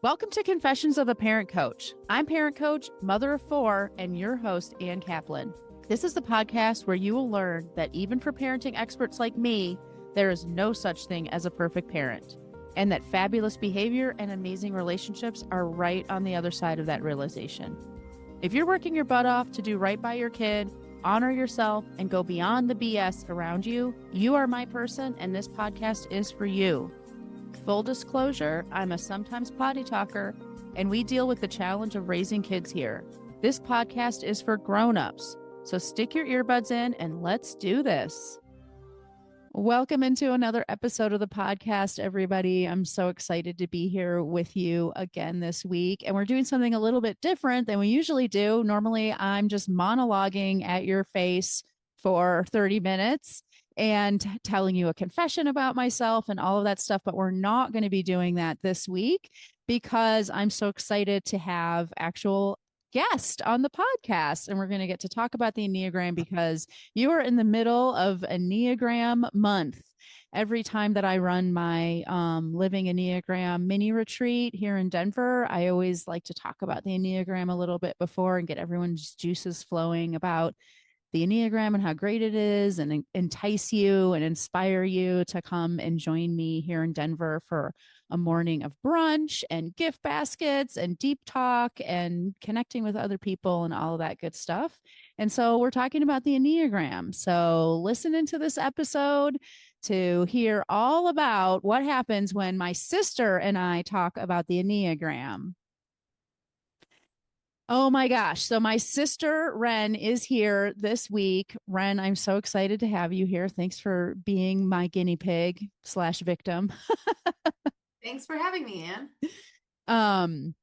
Welcome to Confessions of a Parent Coach. I'm parent coach, mother of four, and your host, Ann Kaplan. This is the podcast where you will learn that even for parenting experts like me, there is no such thing as a perfect parent, and that fabulous behavior and amazing relationships are right on the other side of that realization. If you're working your butt off to do right by your kid, honor yourself, and go beyond the BS around you, you are my person, and this podcast is for you. Full disclosure, I'm a sometimes potty talker, and we deal with the challenge of raising kids here. This podcast is for grown-ups, so stick your earbuds in and let's do this. Welcome into another episode of the podcast, everybody. I'm so excited to be here with you again this week, and we're doing something a little bit different than we usually do. Normally, I'm just monologuing at your face for 30 minutes and telling you a confession about myself and all of that stuff. But we're not going to be doing that this week because I'm so excited to have actual guest on the podcast. And we're going to get to talk about the Enneagram because you are in the middle of Enneagram month. Every time that I run my Living Enneagram mini retreat here in Denver, I always like to talk about the Enneagram a little bit before and get everyone's juices flowing about the Enneagram and how great it is, and entice you and inspire you to come and join me here in Denver for a morning of brunch and gift baskets and deep talk and connecting with other people and all of that good stuff. And so we're talking about the Enneagram. So listen into this episode to hear all about what happens when my sister and I talk about the Enneagram. Oh my gosh. So my sister Ren is here this week. Ren, I'm so excited to have you here. Thanks for being my guinea pig slash victim. Thanks for having me, Anne. Um,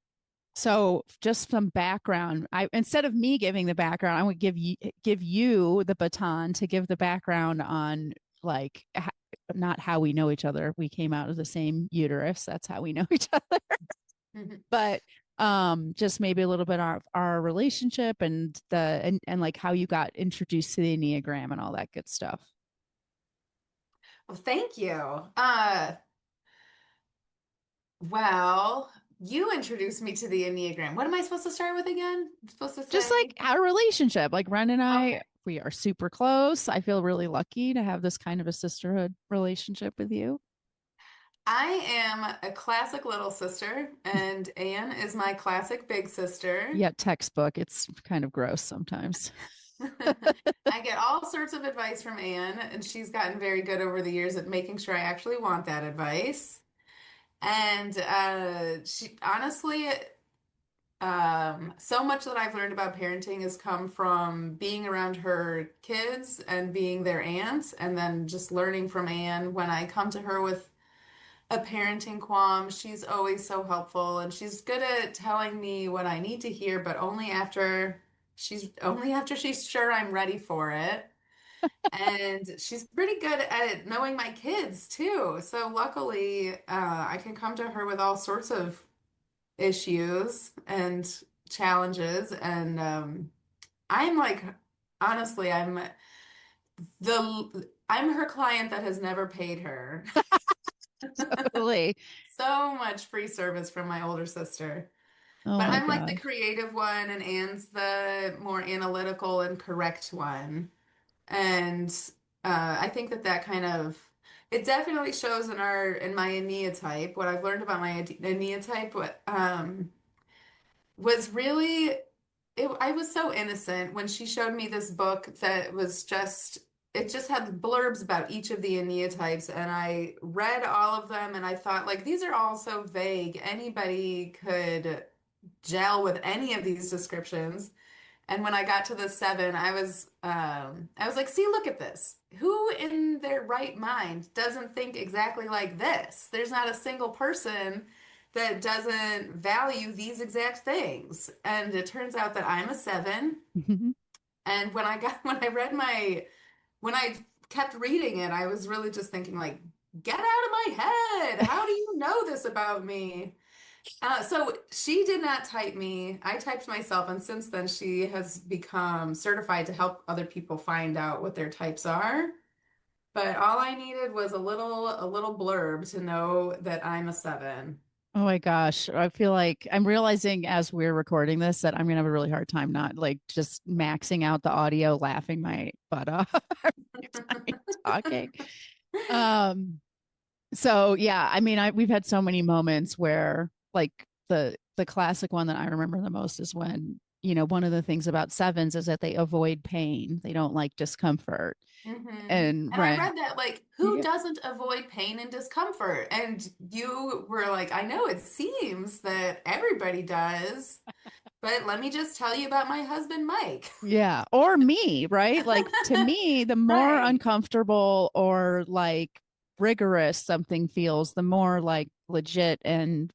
so just some background. I instead of me giving the background, I would give you the baton to give the background on like not how we know each other. We came out of the same uterus. That's how we know each other. But just maybe a little bit of our relationship and and like how you got introduced to the Enneagram and all that good stuff. Well, thank you. Well, you introduced me to the Enneagram. What am I supposed to start with again? I'm supposed to Just say, like our relationship, like Ren and I, okay. we are super close. I feel really lucky to have this kind of a sisterhood relationship with you. I am a classic little sister, and Anne is my classic big sister. Yeah, textbook. It's kind of gross sometimes. I get all sorts of advice from Anne, and she's gotten very good over the years at making sure I actually want that advice. And she honestly, so much that I've learned about parenting has come from being around her kids and being their aunt, and then just learning from Anne. When I come to her with a parenting qualm, she's always so helpful, and she's good at telling me what I need to hear, but only after she's sure I'm ready for it. And she's pretty good at knowing my kids too. So luckily, I can come to her with all sorts of issues and challenges, and I'm like, honestly, I'm her client that has never paid her. Totally. So much free service from my older sister. Oh But my I'm like the gosh. creative one, and Anne's the more analytical and correct one. And I think that kind of it definitely shows in my Enneatype type. What I've learned about my Enneatype type, was really I was so innocent when she showed me this book that was just it just had blurbs about each of the Enneatypes, and I read all of them, and I thought, like, these are all so vague. Anybody could gel with any of these descriptions. And when I got to the seven, I was like, see, look at this. Who in their right mind doesn't think exactly like this? There's not a single person that doesn't value these exact things. And it turns out that I'm a seven. And when I read when I kept reading it, I was really just thinking, like, get out of my head. How do you know this about me? So she did not type me. I typed myself, and since then she has become certified to help other people find out what their types are. But all I needed was a little blurb to know that I'm a seven. Oh my gosh. I feel like I'm realizing as we're recording this that I'm going to have a really hard time not like just maxing out the audio, laughing my butt off every time you're talking. Um, so yeah, I mean, we've had so many moments where like the classic one that I remember the most is when, one of the things about sevens is that they avoid pain. They don't like discomfort. And And I right. read that, like, who Yeah. doesn't avoid pain and discomfort? And you were like, I know it seems that everybody does, but let me just tell you about my husband, Mike. Yeah. Or me, right? Like to me, the more Right. uncomfortable or like rigorous something feels, the more like legit and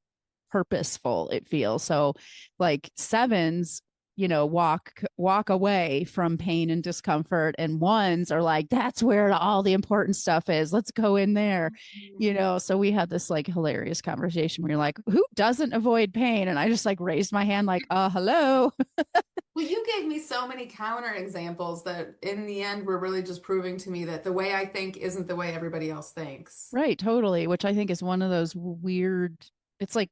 purposeful it feels. So like sevens, walk away from pain and discomfort, and ones are like, that's where all the important stuff is. Let's go in there. So we had this like hilarious conversation where you're like, who doesn't avoid pain? And I just like raised my hand like, hello. Well, you gave me so many counter examples that in the end were really just proving to me that the way I think isn't the way everybody else thinks. Right, totally. Which I think is one of those weird. It's like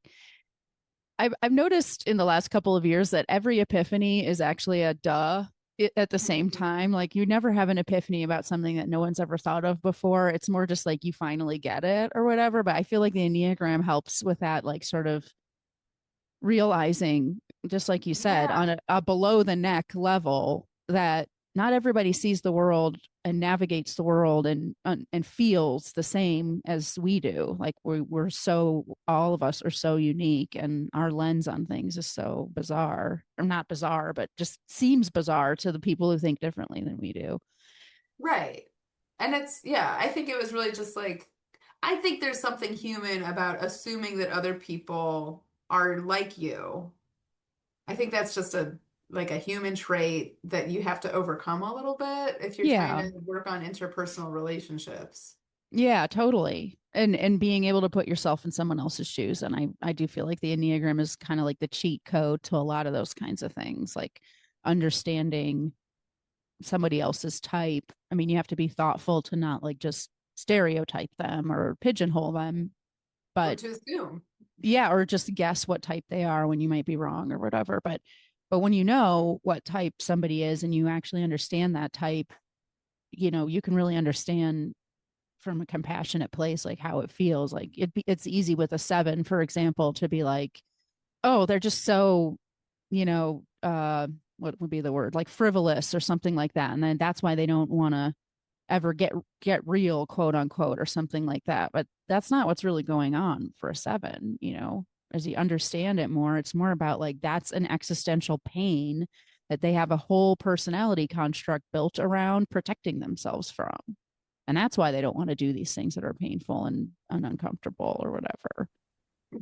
I've noticed in the last couple of years that every epiphany is actually a duh at the same time. Like you never have an epiphany about something that no one's ever thought of before. It's more just like you finally get it or whatever. But I feel like the Enneagram helps with that, like sort of realizing, just like you said, Yeah. on a below the neck level, that not everybody sees the world and navigates the world and feels the same as we do. Like we're so, all of us are so unique, and our lens on things is so bizarre, or not bizarre, but just seems bizarre to the people who think differently than we do. Right. And yeah, I think it was really just like, I think there's something human about assuming that other people are like you. I think that's just like a human trait that you have to overcome a little bit if you're trying Yeah. to work on interpersonal relationships. Yeah, totally. And being able to put yourself in someone else's shoes. And I do feel like the Enneagram is kind of like the cheat code to a lot of those kinds of things, like understanding somebody else's type. I mean, you have to be thoughtful to not like just stereotype them or pigeonhole them, Or but to assume. yeah, or just guess what type they are when you might be wrong or whatever. But when you know what type somebody is and you actually understand that type, you can really understand from a compassionate place like how it feels. Like it's easy with a seven, for example, to be like, oh, they're just so, what would be the word, like frivolous or something like that, and then that's why they don't want to ever get real, quote unquote, or something like that. But that's not what's really going on for a seven. As you understand it more, it's more about like that's an existential pain that they have a whole personality construct built around protecting themselves from, and that's why they don't want to do these things that are painful and uncomfortable or whatever.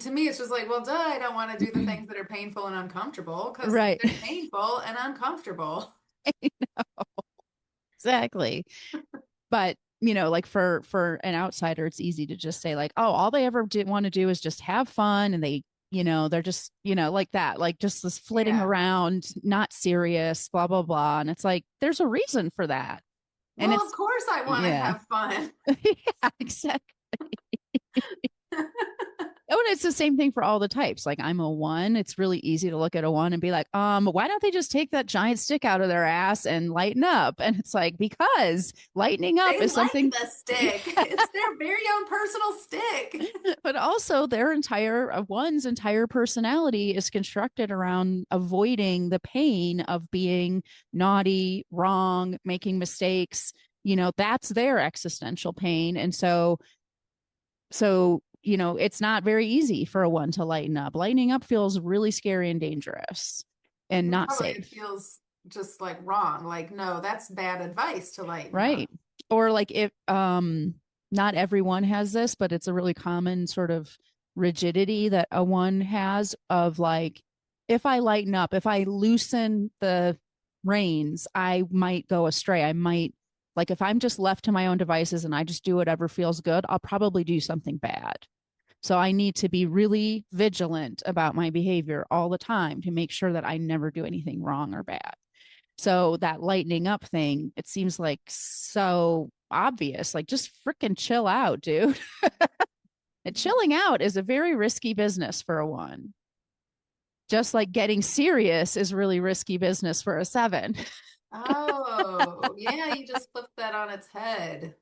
To me, it's just like, well, duh, I don't want to do the things that are painful and uncomfortable because Right. they're painful and uncomfortable. Exactly. But like for an outsider, it's easy to just say like, oh, all they ever want to do is just have fun, and they're just like that, like just this flitting Yeah. around, not serious, blah blah blah. And it's like there's a reason for that. And Well, of it's course I want to yeah. have fun. Yeah, exactly. Oh, and it's the same thing for all the types. Like I'm a one. It's really easy to look at a one and be like, why don't they just take that giant stick out of their ass and lighten up? And it's like, because lightening up They is like something, the stick. It's their very own personal stick. but also their one's entire personality is constructed around avoiding the pain of being naughty, wrong, making mistakes. That's their existential pain. And so it's not very easy for a one to lighten up. Lightening up feels really scary and dangerous and not Totally, it safe. feels just like wrong. Like, no, that's bad advice to lighten Right. up. Or like if not everyone has this, but it's a really common sort of rigidity that a one has of like, if I lighten up, if I loosen the reins, I might go astray. I might, like, if I'm just left to my own devices and I just do whatever feels good, I'll probably do something bad. So I need to be really vigilant about my behavior all the time to make sure that I never do anything wrong or bad. So that lightening up thing, it seems like so obvious. Like just freaking chill out, dude. And chilling out is a very risky business for a one. Just like getting serious is really risky business for a seven. Oh, yeah, you just flipped that on its head.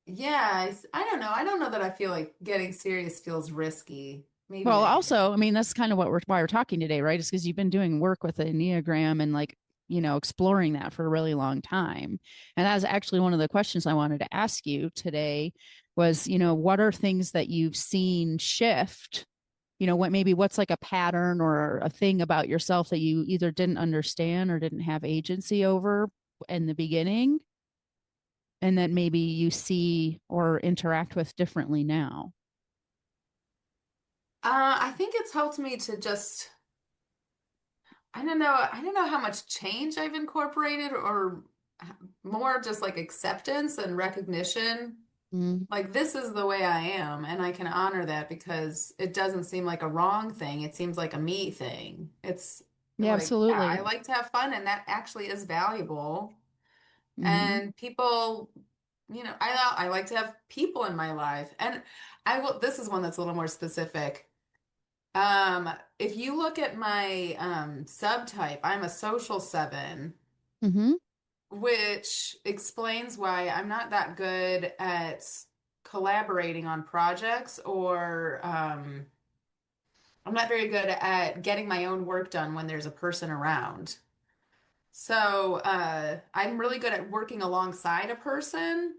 Yeah, I don't know. I don't know that I feel like getting serious feels risky. Maybe Well, I do. also, I mean, that's kind of why we're talking today, right? Is because you've been doing work with the Enneagram and like, exploring that for a really long time. And that's actually one of the questions I wanted to ask you today was, what are things that you've seen shift? What's like a pattern or a thing about yourself that you either didn't understand or didn't have agency over in the beginning, and that maybe you see or interact with differently now. I think it's helped me to just, I don't know how much change I've incorporated or more just like acceptance and recognition. Mm. Like this is the way I am, and I can honor that because it doesn't seem like a wrong thing. It seems like a me thing. It's Yeah, like, yeah, I absolutely. like to have fun, and that actually is valuable. Hmm. And people, I like to have people in my life. And I will, this is one that's a little more specific. If you look at my subtype, I'm a social seven, Hmm. which explains why I'm not that good at collaborating on projects or I'm not very good at getting my own work done when there's a person around. So I'm really good at working alongside a person.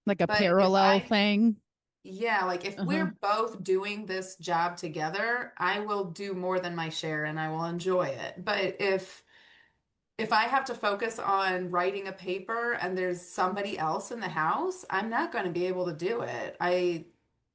Like a But if parallel I, thing. yeah, like if Uh-huh. we're both doing this job together, I will do more than my share and I will enjoy it. But if I have to focus on writing a paper and there's somebody else in the house, I'm not going to be able to do it.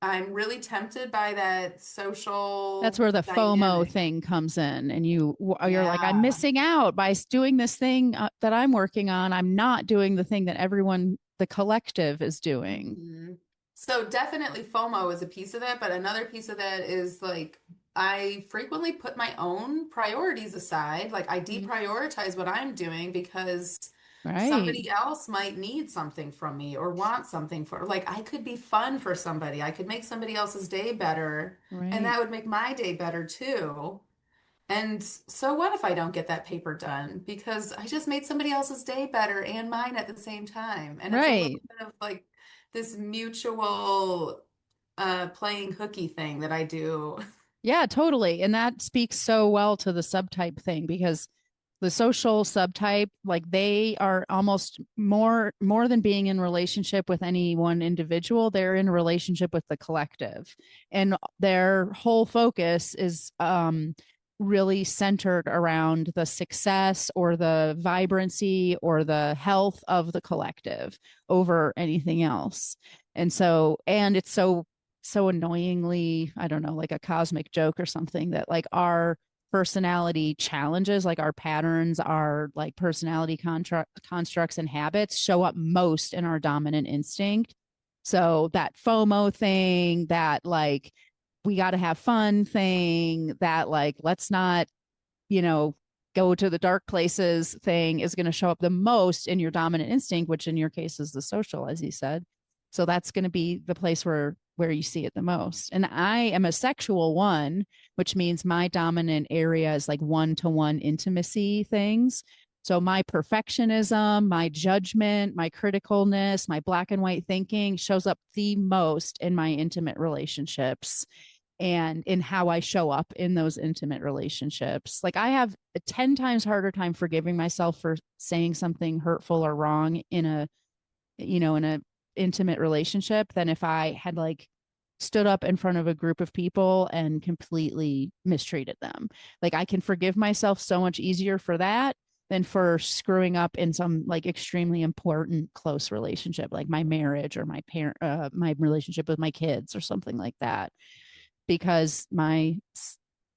I'm really tempted by that That's social where the FOMO dynamic. thing comes in, and you're like, I'm Yeah. missing out by doing this thing that I'm working on. I'm not doing the thing that everyone, the collective, is doing. Mhm. So definitely FOMO is a piece of that, but another piece of that is like I frequently put my own priorities aside. Like I Mhm. deprioritize what I'm doing because Right, somebody else might need something from me or want something for like I could be fun for somebody. I could make somebody else's day better, and right, that would make my day better too. And so what if I don't get that paper done? Because I just made somebody else's day better and mine at the same time. And it's a right. little bit of like this mutual playing hooky thing that I do. Yeah, totally. And that speaks so well to the subtype thing because the social subtype, like they are almost more than being in relationship with any one individual, they're in a relationship with the collective. And their whole focus is really centered around the success or the vibrancy or the health of the collective over anything else. And it's so annoyingly, I don't know, like a cosmic joke or something that like our personality challenges, like our patterns, our like personality constructs and habits show up most in our dominant instinct. So that FOMO thing, that like we got to have fun thing, that like let's not, you know, go to the dark places thing is going to show up the most in your dominant instinct, which in your case is the social, as you said. So that's going to be the place where you see it the most. And I am a sexual one, which means my dominant area is like one-to-one intimacy things. So my perfectionism, my judgment, my criticalness, my black and white thinking shows up the most in my intimate relationships and in how I show up in those intimate relationships. Like I have a 10 times harder time forgiving myself for saying something hurtful or wrong in a intimate relationship than if I had like stood up in front of a group of people and completely mistreated them. Like I can forgive myself so much easier for that than for screwing up in some like extremely important close relationship like my marriage or my relationship with my kids or something like that, because my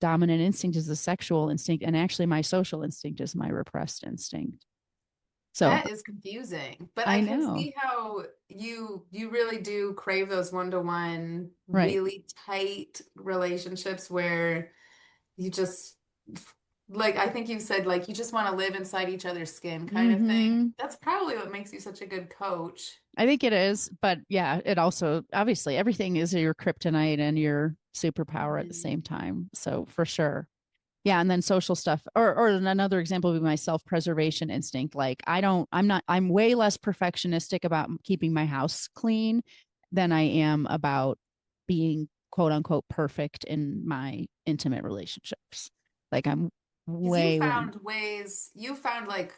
dominant instinct is the sexual instinct, and actually my social instinct is my repressed instinct. So That is confusing, but I I can know. see how you really do crave those one-to-one, Right. really tight relationships where you just like I think you said like you just want to live inside each other's skin kind of thing. Hmm. That's probably what makes you such a good coach. I think it is, but yeah, it also obviously everything is your kryptonite and your superpower at the Mhm. same time. So for sure. Yeah, and then social stuff, or another example would be my self-preservation instinct. Like I'm way less perfectionistic about keeping my house clean than I am about being quote unquote perfect in my intimate relationships. Like I'm Because you way. found ways, you found like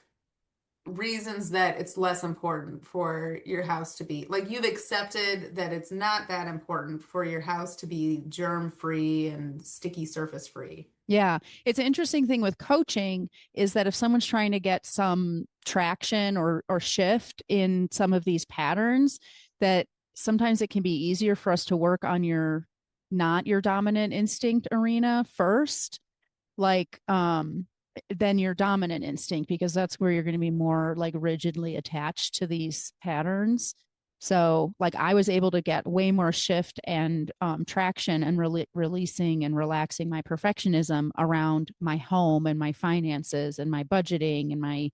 reasons that it's less important for your house to be like you've accepted that it's not that important for your house to be germ free and sticky surface free. Yeah, it's an interesting thing with coaching is that if someone's trying to get some traction or shift in some of these patterns, that sometimes it can be easier for us to work on your not your dominant instinct arena first, like than your dominant instinct, because that's where you're going to be more like rigidly attached to these patterns. So like I was able to get way more shift and traction and releasing and relaxing my perfectionism around my home and my finances and my budgeting and my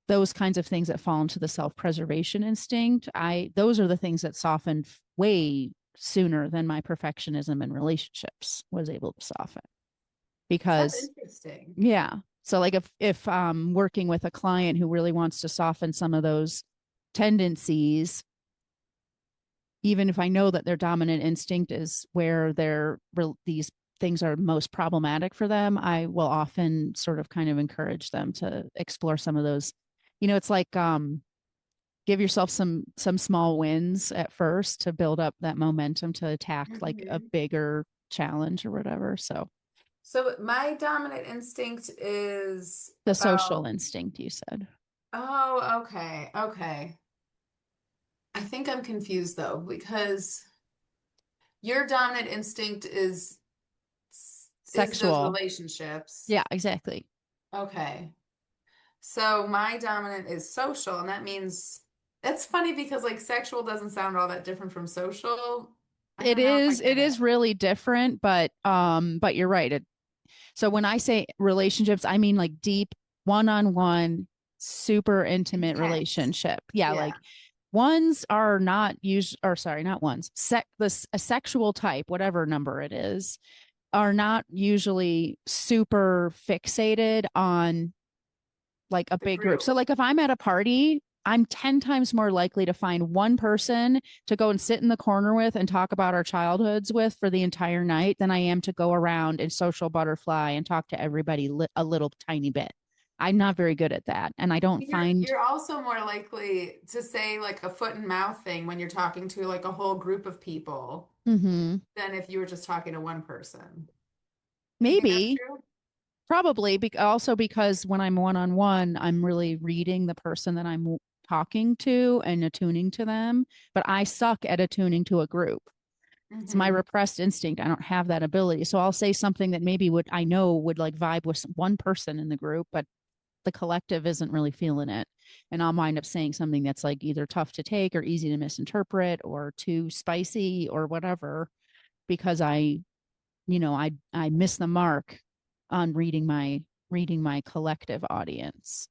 those kinds of things that fall into the self-preservation instinct. I those are the things that softened way sooner than my perfectionism in relationships was able to soften, That's because interesting. yeah. So like if working with a client who really wants to soften some of those tendencies, even if I know that their dominant instinct is where these things are most problematic for them, I will often sort of kind of encourage them to explore some of those. It's like give yourself some small wins at first to build up that momentum to attack like a Mhm. bigger challenge or whatever. So So my dominant instinct is the social about, instinct, you said. oh, okay, okay. I think I'm confused though, because your dominant instinct is those Sexual. relationships. Yeah, exactly. Okay. So my dominant is social, and that means that's funny because like sexual doesn't sound all that different from social. I It don't know if I is get it is it. really different, but you're right. So when I say relationships, I mean like deep one-on-one, super intimate Intense. relationship. Yeah, Yeah, like ones are not used, or sorry, not ones. A sexual type, whatever number it is, are not usually super fixated on like a the big group. group. So like if I'm at a party, I'm 10 times more likely to find one person to go and sit in the corner with and talk about our childhoods with for the entire night than I am to go around and social butterfly and talk to everybody a little tiny bit. I'm not very good at that. And I don't find, You're also more likely to say like a foot and mouth thing when you're talking to like a whole group of people mhm, than if you were just talking to one person. You think that's maybe, true? probably, also because when I'm one on one, I'm really reading the person that I'm talking to and attuning to them. But I suck at attuning to a group. It's my Hmm. repressed instinct. I don't have that ability. So I'll say something that maybe would I know would like vibe with one person in the group, but the collective isn't really feeling it. And I'll wind up saying something that's like either tough to take or easy to misinterpret or too spicy or whatever, because I miss the mark on reading my collective audience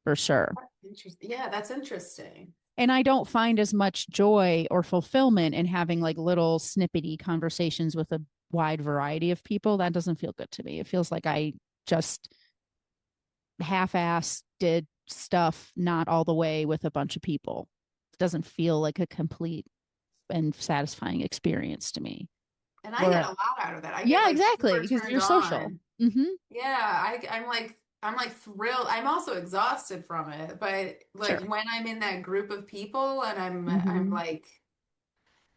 for sure. Interesting. Yeah, that's interesting. And I don't find as much joy or fulfillment in having like little snippety conversations with a wide variety of people. That doesn't feel good to me. It feels like I just half-ass did stuff not all the way with a bunch of people. It doesn't feel like a complete and satisfying experience to me. And I get Where a lot out of that. I get yeah, like exactly, super because turned you're social. on. Mm-hmm. Yeah, I'm like thrilled. I'm also exhausted from it, but like Sure. when I'm in that group of people and I'm Mm-hmm. like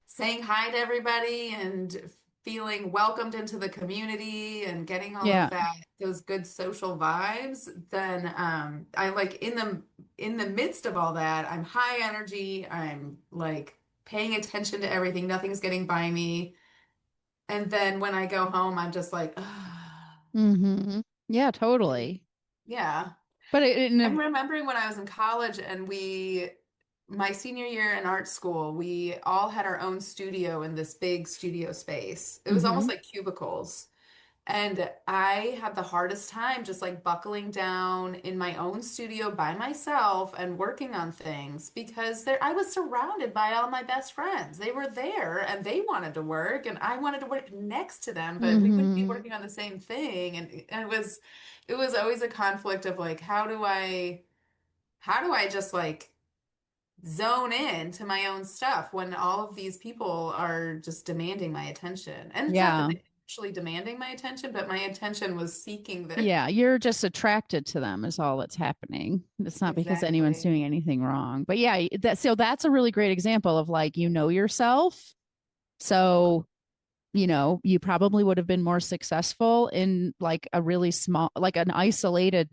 saying hi to everybody and feeling welcomed into the community and getting all of Yeah. that those good social vibes, then I like in the midst of all that, I'm high energy. I'm like paying attention to everything. Nothing's getting by me. And then when I go home, I'm just like, "Ugh." Mm-hmm. Yeah, And totally. yeah. But I'm remembering when I was in college and my senior year in art school, we all had our own studio in this big studio space. It was almost mm-hmm. like cubicles. And I had the hardest time just like buckling down in my own studio by myself and working on things because I was surrounded by all my best friends. They were there and they wanted to work and I wanted to work next to them, but we wouldn't be Mm-hmm. working on the same thing. And it was always a conflict of like, how do I just like zone in to my own stuff when all of these people are just demanding my attention. And it's not that Yeah. they're actually demanding my attention, but my attention was seeking their. Yeah, you're just attracted to them is all that's happening. It's not because anyone's Exactly. doing anything wrong. But yeah, that's a really great example of like you know yourself. So, you probably would have been more successful in like a really small like an isolated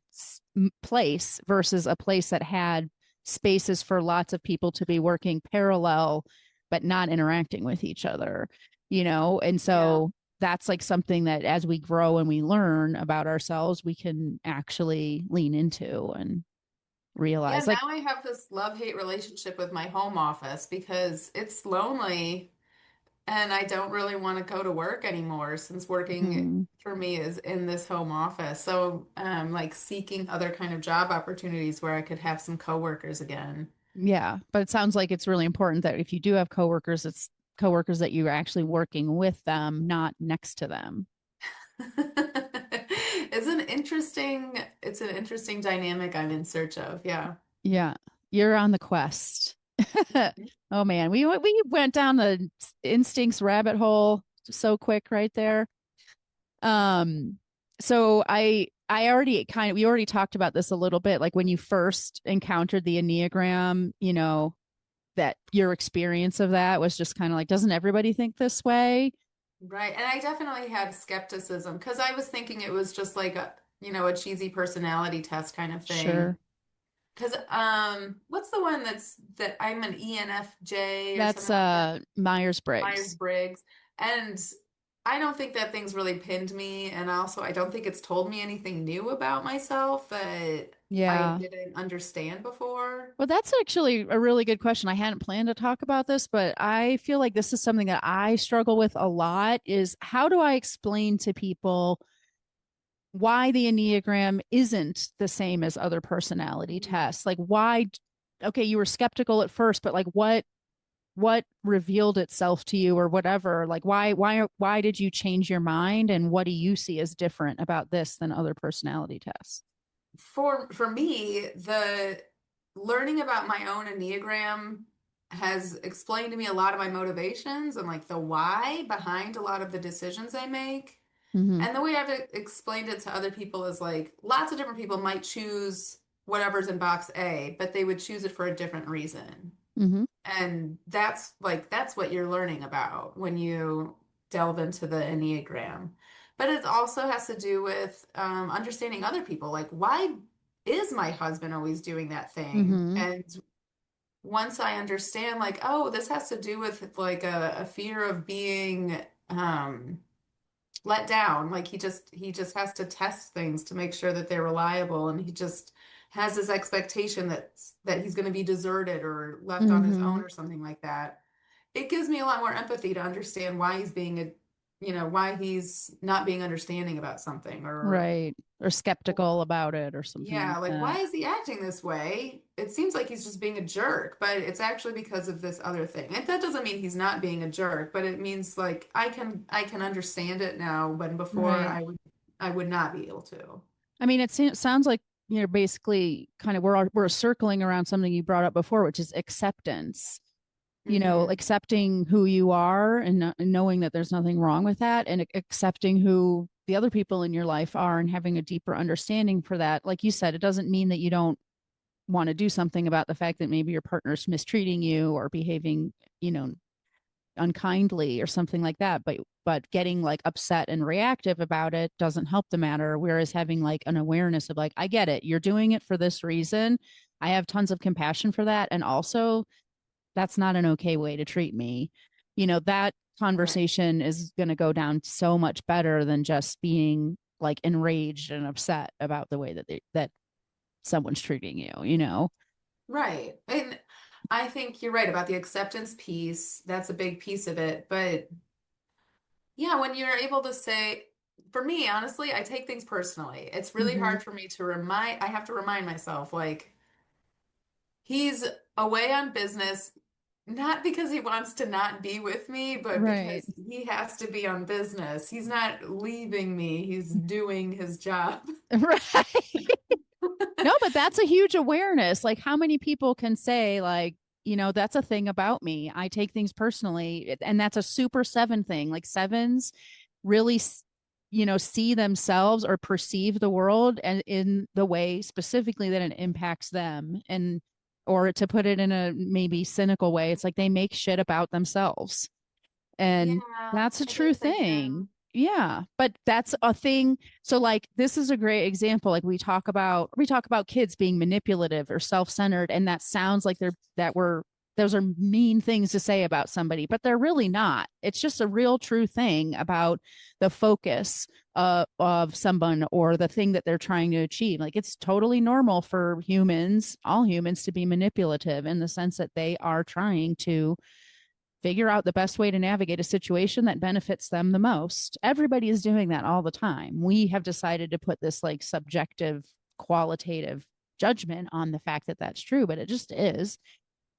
place versus a place that had spaces for lots of people to be working parallel but not interacting with each other. And Yeah. so that's like something that as we grow and we learn about ourselves, we can actually lean into and Yeah, realize like, now I have this love-hate relationship with my home office because it's lonely and I don't really want to go to work anymore since working hmm, for me is in this home office. So, like seeking other kind of job opportunities where I could have some coworkers again. yeah, but it sounds like it's really important that if you do have coworkers, it's coworkers that you're actually working with them, not next to them. It's an interesting dynamic I'm in search of. Yeah. Yeah, you're on the quest. Oh man, we went down the instincts rabbit hole so quick right there. Um, so I already kind of we already talked about this a little bit, like when you first encountered the Enneagram, that your experience of that was just kind of like, doesn't everybody think this way? Right. And I definitely had skepticism because I was thinking it was just like a cheesy personality test kind of thing. Sure. Because what's the one that I'm an ENFJ or That's something like that? Myers-Briggs. Myers-Briggs. And I don't think that thing's really pinned me. And also, I don't think it's told me anything new about myself that I Yeah. didn't understand before. Well, that's actually a really good question. I hadn't planned to talk about this, but I feel like this is something that I struggle with a lot is how do I explain to people why the Enneagram isn't the same as other personality tests? Like why okay, you were skeptical at first, but like what revealed itself to you or whatever? Like why did you change your mind and what do you see as different about this than other personality tests? For me, the learning about my own Enneagram has explained to me a lot of my motivations and like the why behind a lot of the decisions I make. Mhm. And the way I've explained it to other people is like lots of different people might choose whatever's in box A, but they would choose it for a different reason. Mhm. And that's what you're learning about when you delve into the Enneagram. But it also has to do with understanding other people. Like, why is my husband always doing that thing? Mhm. And once I understand, like, oh, this has to do with like a fear of being let down. Like he just has to test things to make sure that they're reliable, and he just has this expectation that he's going to be deserted or left on his own Mhm. or something like that. It gives me a lot more empathy to understand why he's being why he's not being understanding about something or Right. Or skeptical about it or something yeah, like like that. why is he acting this way? It seems like he's just being a jerk, but it's actually because of this other thing. And that doesn't mean he's not being a jerk, but it means like I can understand it now when before Right. I would not be able to. I mean, sounds like you're basically kind of we're circling around something you brought up before, which is acceptance. Hmm. Accepting who you are and knowing that there's nothing wrong with that, and accepting who the other people in your life are, and having a deeper understanding for that. Like you said, it doesn't mean that you don't want to do something about the fact that maybe your partner's mistreating you or behaving, you know, unkindly or something like that, but getting like upset and reactive about it doesn't help the matter, whereas having like an awareness of like, I get it, you're doing it for this reason, I have tons of compassion for that, and also that's not an okay way to treat me. That Right. conversation is going to go down so much better than just being like enraged and upset about the way that someone's treating you. Right. And I think you're right about the acceptance piece. That's a big piece of it. But yeah, when you're able to say for me, honestly, I take things personally. It's really Hmm. hard for me to I have to remind myself, like, he's away on business, not because he wants to not be with me, but Right. because he has to be on business. He's not leaving me, he's doing his job. Right. No, but that's a huge awareness. Like, how many people can say, like, that's a thing about me. I take things personally. And that's a super seven thing. Like, sevens really, see themselves or perceive the world and in the way specifically that it impacts them. And, or to put it in a maybe cynical way, it's like they make shit about themselves. And Yeah, that's a I true guess they do. thing. Yeah, but that's a thing. So like this is a great example. Like we talk about kids being manipulative or self-centered, and that sounds like those are mean things to say about somebody, but they're really not. It's just a real true thing about the focus of someone or the thing that they're trying to achieve. Like it's totally normal for humans, all humans, to be manipulative in the sense that they are trying to figure out the best way to navigate a situation that benefits them the most. Everybody is doing that all the time. We have decided to put this like subjective, qualitative judgment on the fact that that's true, but it just is.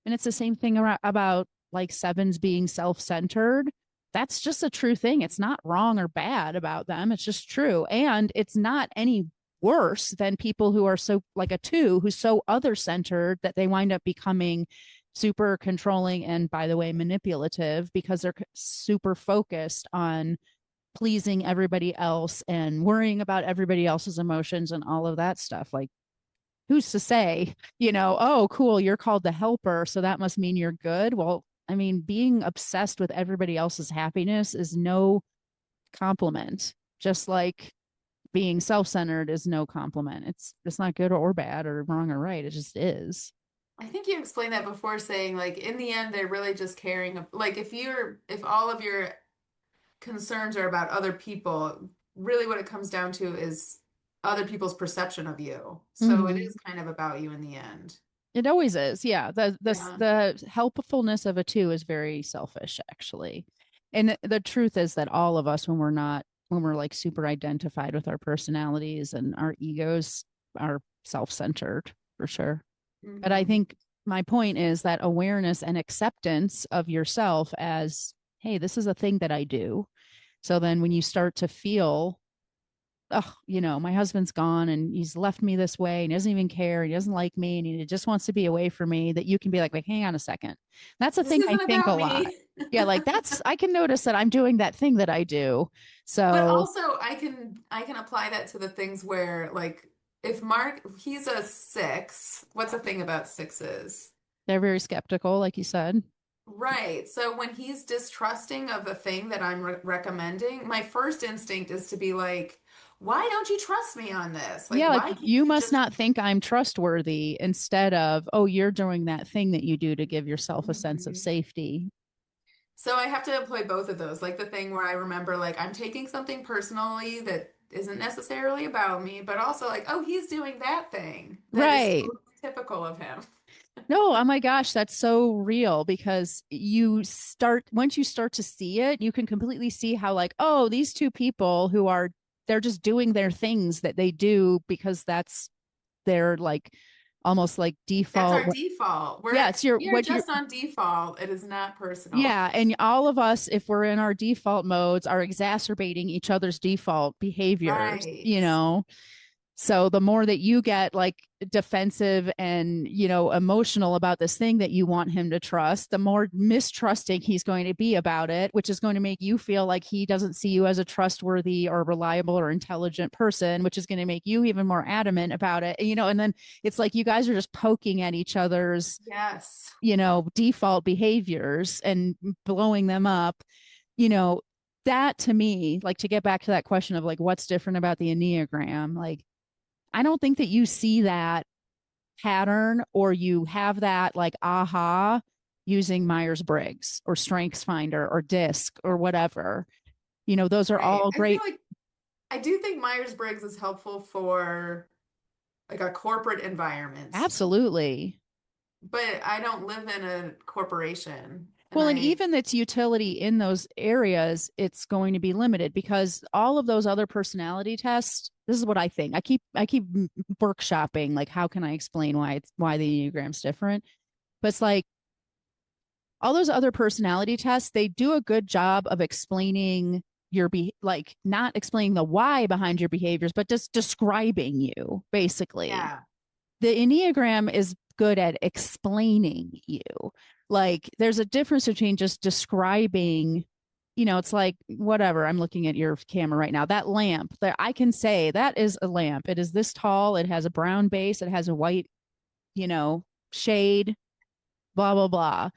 And it's the same thing about like sevens being self centered. That's just a true thing. It's not wrong or bad about them. It's just true. And it's not any worse than people who are so like a two who's so other centered that they wind up becoming super controlling and, by the way, manipulative because they're super focused on pleasing everybody else and worrying about everybody else's emotions and all of that stuff. Like, who's to say, oh, cool, you're called the helper, so that must mean you're good? Well, I mean, being obsessed with everybody else's happiness is no compliment, just like being self-centered is no compliment. It's not good or bad or wrong or right. It just is. I think you explained that before, saying like in the end they're really just caring, like if all of your concerns are about other people, really what it comes down to is other people's perception of you. So it Mm-hmm. is kind of about you in the end. It always is. Yeah. Yeah. The helpfulness of a two is very selfish, actually. And the truth is that all of us, when we're like super identified with our personalities and our egos, are self-centered for sure. But I Hmm. think my point is that awareness and acceptance of yourself as, hey, this is a thing that I do. So then when you start to feel, oh, my husband's gone and he's left me this way and he doesn't even care. He doesn't like me and he just wants to be away from me, that you can be like, hang on a second. That's a This thing I isn't think a about lot. me. Yeah, like I can notice that I'm doing that thing that I do. But So also I can apply that to the things where like if Mark he's a six, what's the thing about sixes? they're very skeptical, like you said. Right. So when he's distrusting of the thing that I'm recommending, my first instinct is to be like, why don't you trust me on this? Like, Yeah, like why can't you you must just. not think I'm trustworthy, instead of, oh, you're doing that thing that you do to give yourself a sense of Mhm. safety. So I have to employ both of those. Like the thing where I remember, like, I'm taking something personally that isn't necessarily about me, but also like, oh, he's doing that thing that is Right. totally typical of him. No, oh my gosh, that's so real because once you start to see it, you can completely see how, like, oh, these two people they're just doing their things that they do because that's their like almost like That's default. our default. Yeah, it's your We are what you're just on default. It is not personal. yeah, and all of us, if we're in our default modes, are exacerbating each other's default behaviors, Right. So the more that you get like defensive and, emotional about this thing that you want him to trust, the more mistrusting he's going to be about it, which is going to make you feel like he doesn't see you as a trustworthy or reliable or intelligent person, which is going to make you even more adamant about it. And then it's like you guys are just poking at each other's, Yes. default behaviors and blowing them up, you know, that to me, like, to get back to that question of like what's different about the Enneagram, like I don't think that you see that pattern or you have that like aha using Myers Briggs or Strengths Finder or DISC or whatever. Those are Right. all I feel great. like I do think Myers-Briggs is helpful for like a corporate environment, Absolutely. but I don't live in a corporation. And Well, and I, even its utility in those areas, it's going to be limited because all of those other personality tests, this is what I think. I keep workshopping like how can I explain why the Enneagram's different. But it's like all those other personality tests, they do a good job of explaining like not explaining the why behind your behaviors, but just describing you, basically. yeah, The Enneagram is good at explaining you. Like there's a difference between just describing, it's like whatever. I'm looking at your camera right now. That lamp that I can say that is a lamp. It is this tall. It has a brown base. It has a white, you know, shade, blah, blah, blah.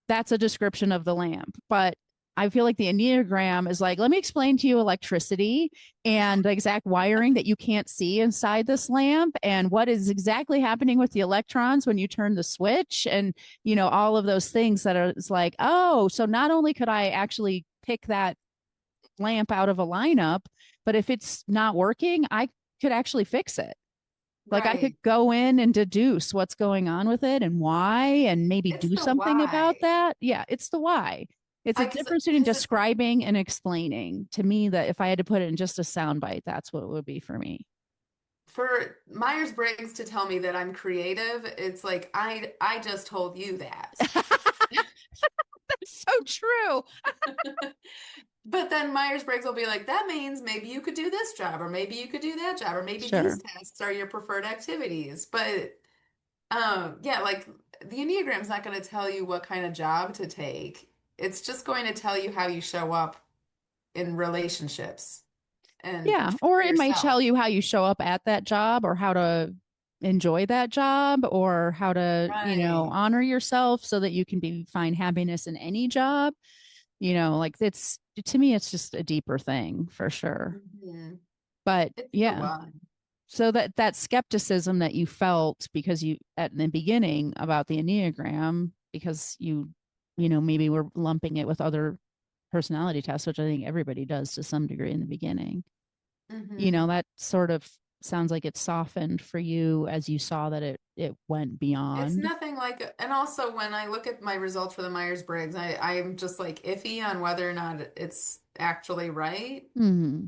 That's a description of the lamp. But I feel like the Enneagram is like, let me explain to you electricity and the exact wiring that you can't see inside this lamp and what is exactly happening with the electrons when you turn the switch and, all of those things that are it's like, oh, so not only could I actually pick that lamp out of a lineup, but if it's not working, I could actually fix it. Like I could right. go in and deduce what's going on with it and why, and maybe It's do the something about why. that. Yeah, it's the why. It's a difference between Because describing and explaining. To me, that if I had to put it in just a soundbite, that's what it would be for me. for Myers-Briggs to tell me that I'm creative, it's like I just told you that. That's so true. But then Myers-Briggs will be like, that means maybe you could do this job, or maybe you could do that job, or maybe these Sure. tasks are your preferred activities. But yeah, like the Enneagram's not going to tell you what kind of job to take. It's just going to tell you how you show up in relationships and Yeah. Or for it might yourself. tell you how you show up at that job or how to enjoy that job or how to, Right. honor yourself so that you can find happiness in any job. Like it's to me, it's just a deeper thing for sure. Mhm. But It's the yeah, why. so that skepticism that you felt because you at the beginning about the Enneagram, because maybe we're lumping it with other personality tests, which I think everybody does to some degree in the beginning. Hmm. That sort of sounds like it softened for you as you saw that it went It's beyond. nothing like, and also when I look at my results for the Myers-Briggs, I'm just like iffy on whether or not it's actually right. Hmm.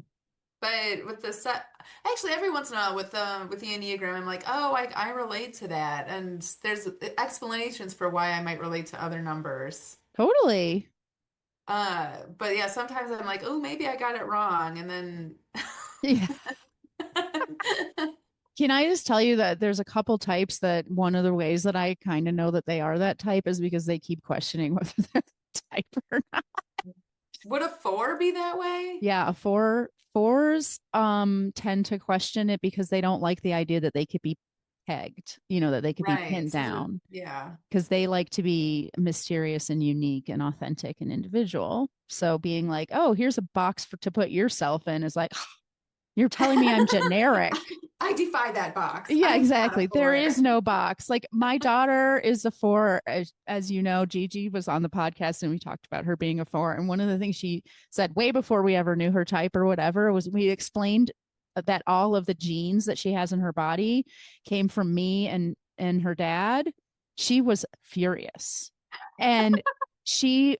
But with the set, actually, every once in a while with the Enneagram, I'm like, oh, I relate to that, and there's explanations for why I might relate to other numbers. Totally. But yeah, sometimes I'm like, oh, maybe I got it wrong, and then Yeah. Can I just tell you that there's a couple types that one of the ways that I kind of know that they are that type is because they keep questioning whether they're the type or not. would a four be that way? Yeah, fours tend to question it because they don't like the idea that they could be pegged, that they could be Right. pinned So down yeah. because they like to be mysterious and unique and authentic and individual. So being like, "Oh, here's a box to put yourself in," is like, "You're telling me I'm generic." I defy that box. Yeah, I am not a exactly. There four. is no box. Like my daughter is a four. As you know, Gigi was on the podcast and we talked about her being a four. And one of the things she said way before we ever knew her type or whatever was we explained that all of the genes that she has in her body came from me and her dad. She was furious. And she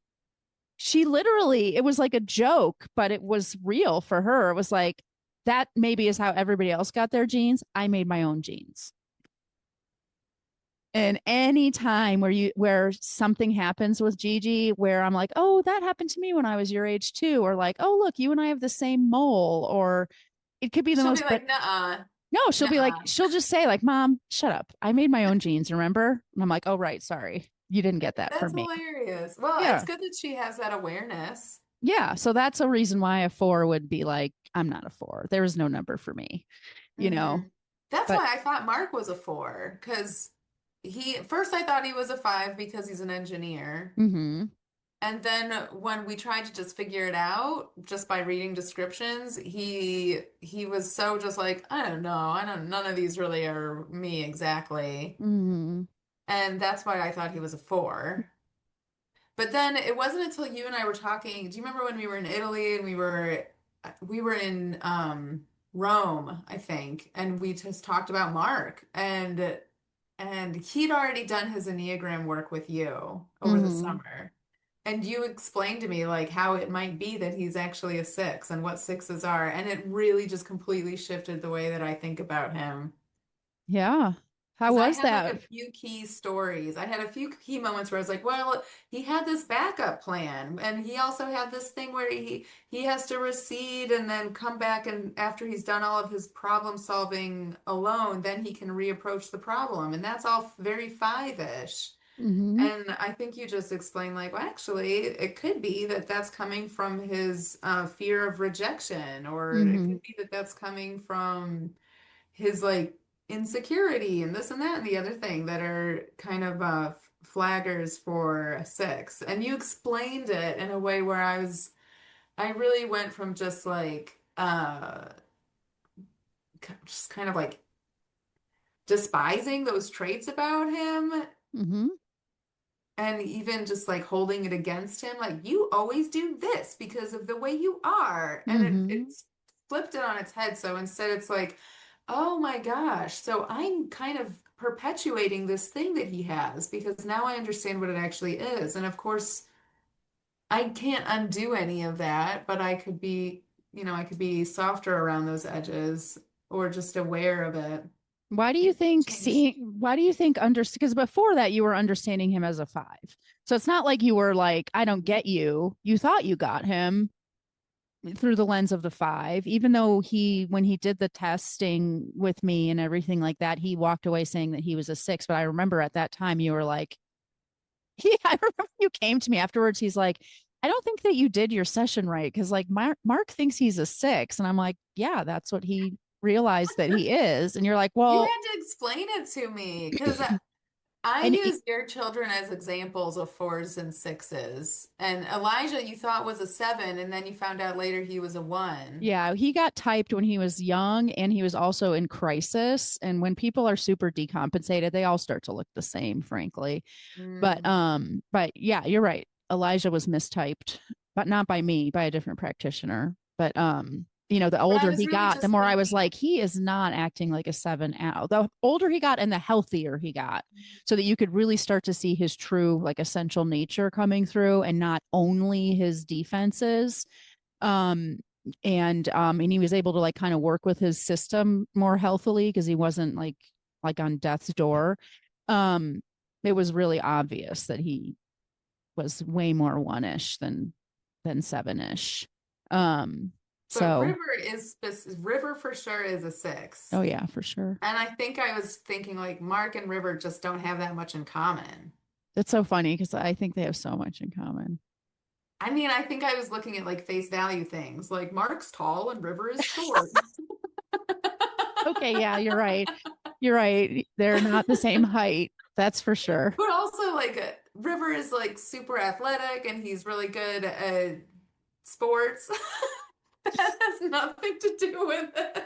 she literally, it was like a joke, but it was real for her. It was like, that maybe is how everybody else got their genes. I made my own genes. And any time where something happens with Gigi, where I'm like, oh, that happened to me when I was your age too, or like, oh, look, you and I have the same mole, or it could be the She'll be most, but like, nuh-uh, no, she'll be like, nuh-uh. she'll just say, like, Mom, shut up. I made my own genes, remember? And I'm like, oh, right, sorry. You didn't get that That's from me. hilarious. Well, it's Yeah. good that she has that awareness. Yeah. So that's a reason why a four would be like, I'm not a four. There is no number for me, you Hmm. know? That's But why I thought Mark was a four, because first I thought he was a five because he's an engineer. hmm And then when we tried to just figure it out just by reading descriptions, he was so just like, I don't know, none of these really are me exactly. hmm And that's why I thought he was a four. But then it wasn't until you and I were talking. Do you remember when we were in Italy and we were in Rome, I think, and we just talked about Mark and he'd already done his Enneagram work with you over the Mm-hmm. summer. And you explained to me like how it might be that he's actually a six and what sixes are. And it really just completely shifted the way that I think about him. Yeah. How Because I was had like a that? few key stories. I had a few key moments where I was like, well, he had this backup plan. And he also had this thing where he has to recede and then come back, and after he's done all of his problem solving alone, then he can reapproach the problem. And that's all very five-ish. Mm-hmm. And I think you just explained, like, well, actually, it could be that that's coming from his fear of rejection, or it Mm-hmm. could be that that's coming from his like insecurity and this and that and the other thing that are kind of flaggers for a six. And you explained it in a way where I really went from just like just kind of like despising those traits about him, Mm-hmm. and even just like holding it against him, like you always do this because of the way you are, and Mm-hmm. it's flipped it on its head. So instead it's like, oh my gosh, so I'm kind of perpetuating this thing that he has because now I understand what it actually is. And of course I can't undo any of that, but I could be, I could be softer around those edges or just aware of it. Why do you It think changed. why do you think because before that you were understanding him as a five. So it's not like you were like, I don't get you. You thought you got him through the lens of the five, even though when he did the testing with me and everything like that, he walked away saying that he was a six. But I remember at that time you were like, yeah, I remember you came to me afterwards. He's like, I don't think that you did your session right. Cause like Mark thinks he's a six. And I'm like, yeah, that's what he realized that he is. And you're like, You well, had to explain it to me because I and use your children as examples of fours and sixes. And Elijah, you thought was a seven, and then you found out later he was a one. yeah, he got typed when he was young and he was also in crisis. And when people are super decompensated, they all start to look the same, frankly. Mm. But yeah, you're right. Elijah was mistyped, but not by me, by a different practitioner. But the But I older was he really got, the just more I was thinking, like, he is not acting like a seven out. The older he got and the healthier he got, so that you could really start to see his true like essential nature coming through and not only his defenses. Um and he was able to like kind of work with his system more healthily because he wasn't like on death's door. um it was really obvious that he was way more one-ish than seven-ish. um but so River for sure is a six. oh yeah, for sure. And I think I was thinking like Mark and River just don't have that much in common. It's so funny because I think they have so much in common. I mean, I think I was looking at like face value things, like Mark's tall and River is short. Okay, yeah, you're right. You're right, they're not the same height, that's for sure. But also, like, River is like super athletic and he's really good at sports. That has nothing to do with it.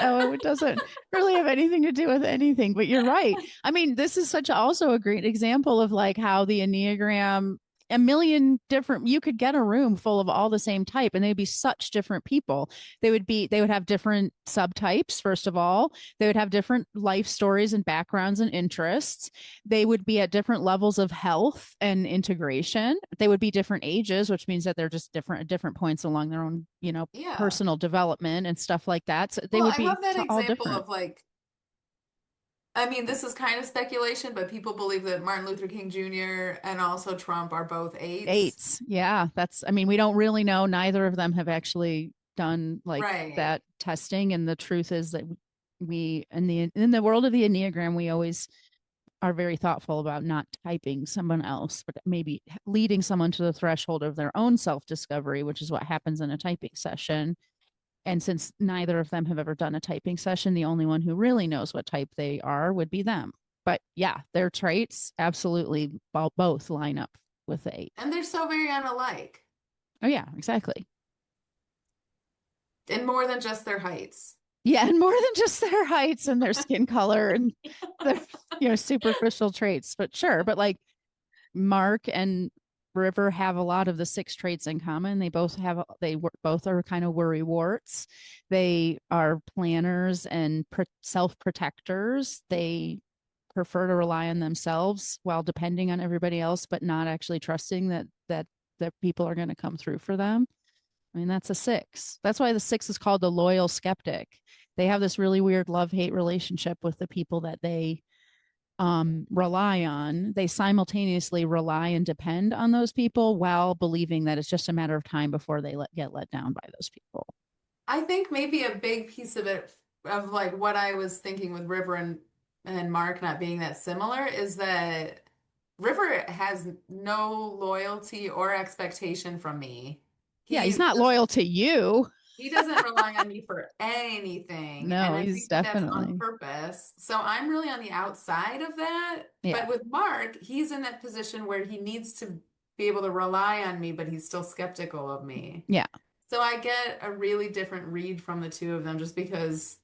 Oh, it doesn't really have anything to do with anything, but you're right. I mean, this is such also a great example of like how the Enneagram, a million different, you could get a room full of all the same type and they'd be such different people. They would have different subtypes, first of all. They would have different life stories and backgrounds and interests. They would be at different levels of health and integration. They would be different ages, which means that they're just different at different points along their own, Yeah. personal development and stuff like that. So they Well, would I love be that all example different. of like, I mean, this is kind of speculation, but people believe that Martin Luther King Jr. and also Trump are both eights. Eights. Yeah. I mean, we don't really know. Neither of them have actually done like Right. that testing. And the truth is that in the world of the Enneagram, we always are very thoughtful about not typing someone else, but maybe leading someone to the threshold of their own self discovery, which is what happens in a typing session. And since neither of them have ever done a typing session, the only one who really knows what type they are would be them. But yeah, their traits absolutely both line up with the eight. And they're so very unalike, Oh, yeah, exactly. and more than just their heights. Yeah, and more than just their heights and their skin color and their superficial traits, but sure. But like Mark and River have a lot of the six traits in common. Both are kind of worry warts. They are planners and self protectors. They prefer to rely on themselves while depending on everybody else, but not actually trusting that people are going to come through for them. I mean, that's a 6. That's why the 6 is called the loyal skeptic. They have this really weird love-hate relationship with the people that they rely on. They simultaneously rely and depend on those people while believing that it's just a matter of time before they get let down by those people. I think maybe a big piece of it, of like what I was thinking with River and Mark not being that similar, is that River has no loyalty or expectation from me. Yeah, He he's not doesn't loyal to you. he doesn't rely on me for anything, and No, I he's think that that's on definitely. purpose. So I'm really on the outside of that. Yeah. But with Mark, he's in that position where he needs to be able to rely on me, but he's still skeptical of me. Yeah. So I get a really different read from the two of them just because,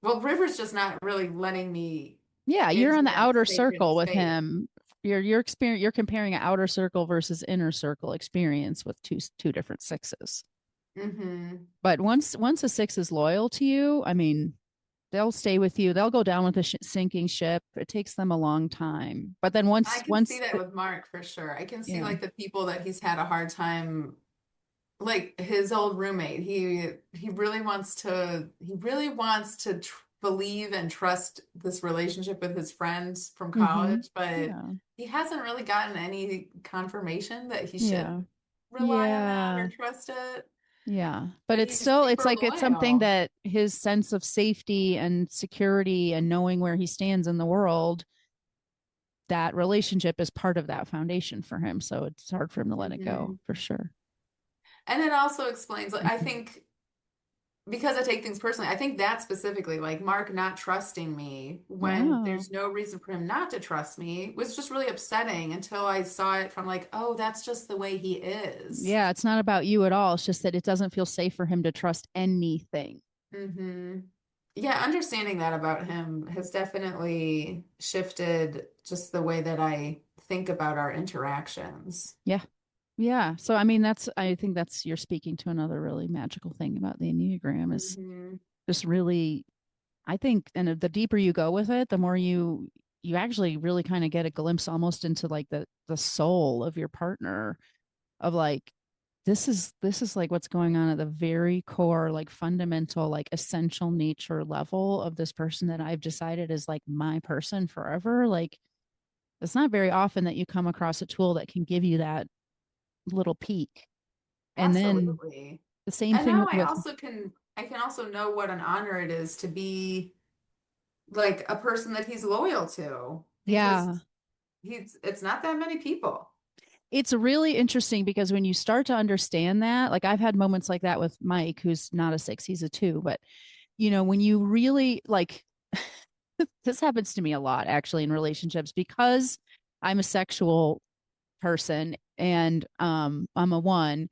well, River's just not really letting me Yeah, you're into on the that outer sacred circle with space. him. You're experience you're comparing an outer circle versus inner circle experience with two different 6s. Hmm. But once a 6 is loyal to you, I mean, they'll stay with you. They'll go down with the sinking ship. It takes them a long time. But then I can see once that with Mark for sure. I can see yeah. like the people that he's had a hard time, like his old roommate. He really wants to believe and trust this relationship with his friends from Mhm. college, but Yeah. he hasn't really gotten any confirmation that he should Yeah. rely on that or Yeah. trust it. Yeah. But But it's he's still it's super like it's something loyal. that his sense of safety and security and knowing where he stands in the world, that relationship is part of that foundation for him. So it's hard for him to let it go Hmm. for sure. And it also explains, like, I think because I take things personally, I think that specifically, like Mark not trusting me when Yeah. there's no reason for him not to trust me, was just really upsetting until I saw it from like, oh, that's just the way he is. Yeah, it's not about you at all. It's just that it doesn't feel safe for him to trust anything. Hmm. Yeah, understanding that about him has definitely shifted just the way that I think about our interactions. Yeah. Yeah. So I think that's you're speaking to another really magical thing about the Enneagram is Hmm. just really I think and the deeper you go with it, the more you actually really kind of get a glimpse almost into like the soul of your partner of like this is like what's going on at the very core, like fundamental, like essential nature level of this person that I've decided is like my person forever. Like it's not very often that you come across a tool that can give you that little peek. And then Absolutely. the same And thing now with I can also know what an honor it is to be like a person that he's loyal to because yeah, he's it's not that many people. it's really interesting because when you start to understand that, like I've had moments like that with Mike, who's not a 6, he's a 2, but when you really like this happens to me a lot actually in relationships because I'm a sexual person and I'm a 1.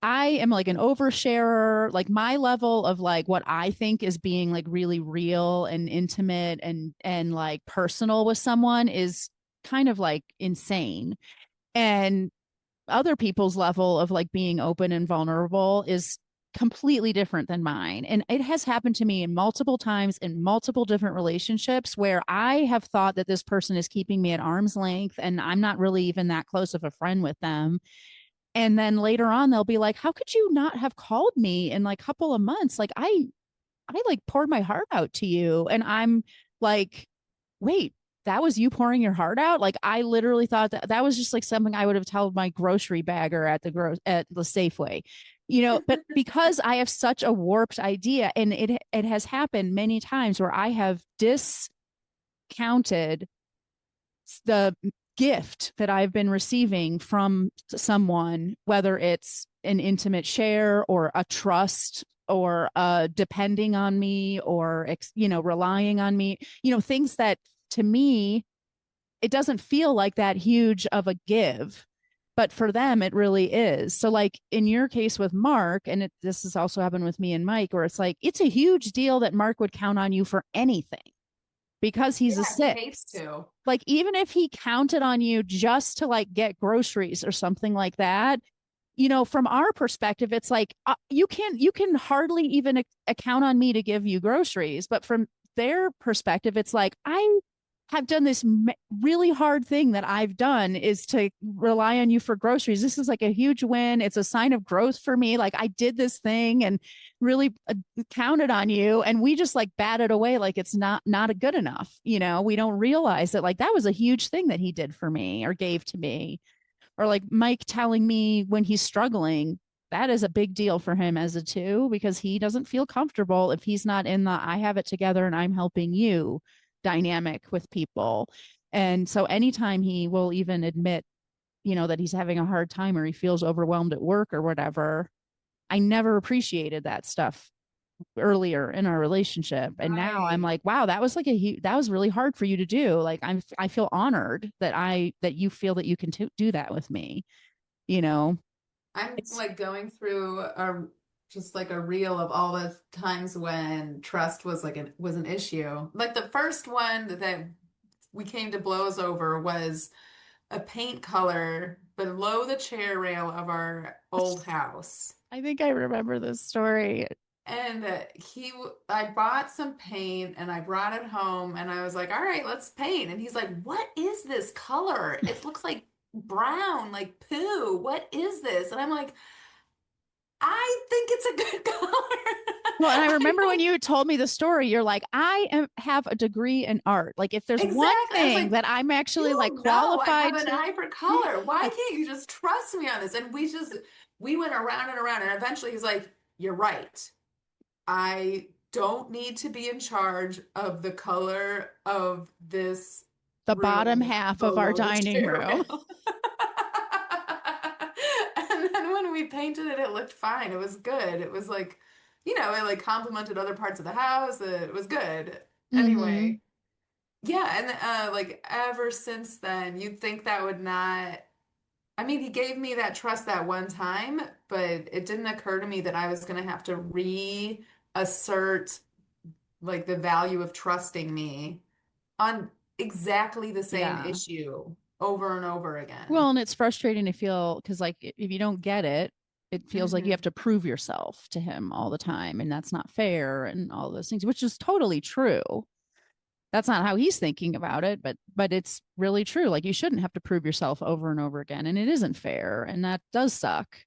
I am like an oversharer. Like my level of like what I think is being like really real and intimate and like personal with someone is kind of like insane. And other people's level of like being open and vulnerable is completely different than mine. And it has happened to me in multiple times in multiple different relationships where I have thought that this person is keeping me at arm's length and I'm not really even that close of a friend with them. And then later on they'll be like, "How could you not have called me in like a couple of months? Like I like poured my heart out to you." And I'm like, "Wait, that was you pouring your heart out?" Like I literally thought that was just like something I would have told my grocery bagger at at the Safeway. But because I have such a warped idea and it has happened many times where I have discounted the gift that I've been receiving from someone, whether it's an intimate share or a trust or depending on me or relying on me, things that to me it doesn't feel like that huge of a give, but for them it really is. So like in your case with Mark, and this has also happened with me and Mike, where it's like it's a huge deal that Mark would count on you for anything because he's a Yeah, he hates 6. to. Like even if he counted on you just to like get groceries or something like that, from our perspective it's like you can hardly even account on me to give you groceries, but from their perspective it's like I have done this really hard thing that I've done is to rely on you for groceries. This is like a huge win. It's a sign of growth for me. Like I did this thing and really counted on you. And we just like bat it away like it's not a good enough. We don't realize that like that was a huge thing that he did for me or gave to me. Or like Mike telling me when he's struggling, that is a big deal for him as a two because he doesn't feel comfortable if he's not in the I have it together and I'm helping you dynamic with people. And so anytime he will even admit, that he's having a hard time or he feels overwhelmed at work or whatever, I never appreciated that stuff earlier in our relationship. And now I'm Right. like, wow, that was like that was really hard for you to do. Like I feel honored that you feel that you can do that with me. You know, I'm it's like going through a just like a reel of all the times when trust was like was an issue. Like the first one that we came to blows over was a paint color below the chair rail of our old house. I think I remember this story. And I bought some paint and I brought it home and I was like, all right, let's paint. And he's like, what is this color? It looks like brown, like poo. What is this? And I'm like, I think it's a good color. Well, and I I remember when don't you told me the story, you're like, have a degree in art. Like, if there's one exactly. I was thing like, that I'm actually like you know, I have qualified an to, eye for color. Why can't you just trust me on this? And we went around and around, and eventually he's like, you're right. I don't need to be in charge of the color of this the bottom room half of our below the dining chair room. rail. And then when we painted it, it looked fine. It was good. It was like, it like complemented other parts of the house. It was good. Mm-hmm. Anyway, yeah, and like ever since then, you'd think that would not. I mean, he gave me that trust that one time, but it didn't occur to me that I was going to have to reassert like the value of trusting me on exactly the same Yeah. issue over and over again. Well, and it's frustrating to feel because, like, if you don't get it, it feels like you have Hmm. to prove yourself to him all the time, and that's not fair, and all those things, which is totally true. That's not how he's thinking about it, but it's really true. Like, you shouldn't have to prove yourself over and over again, and it isn't fair, and that does suck.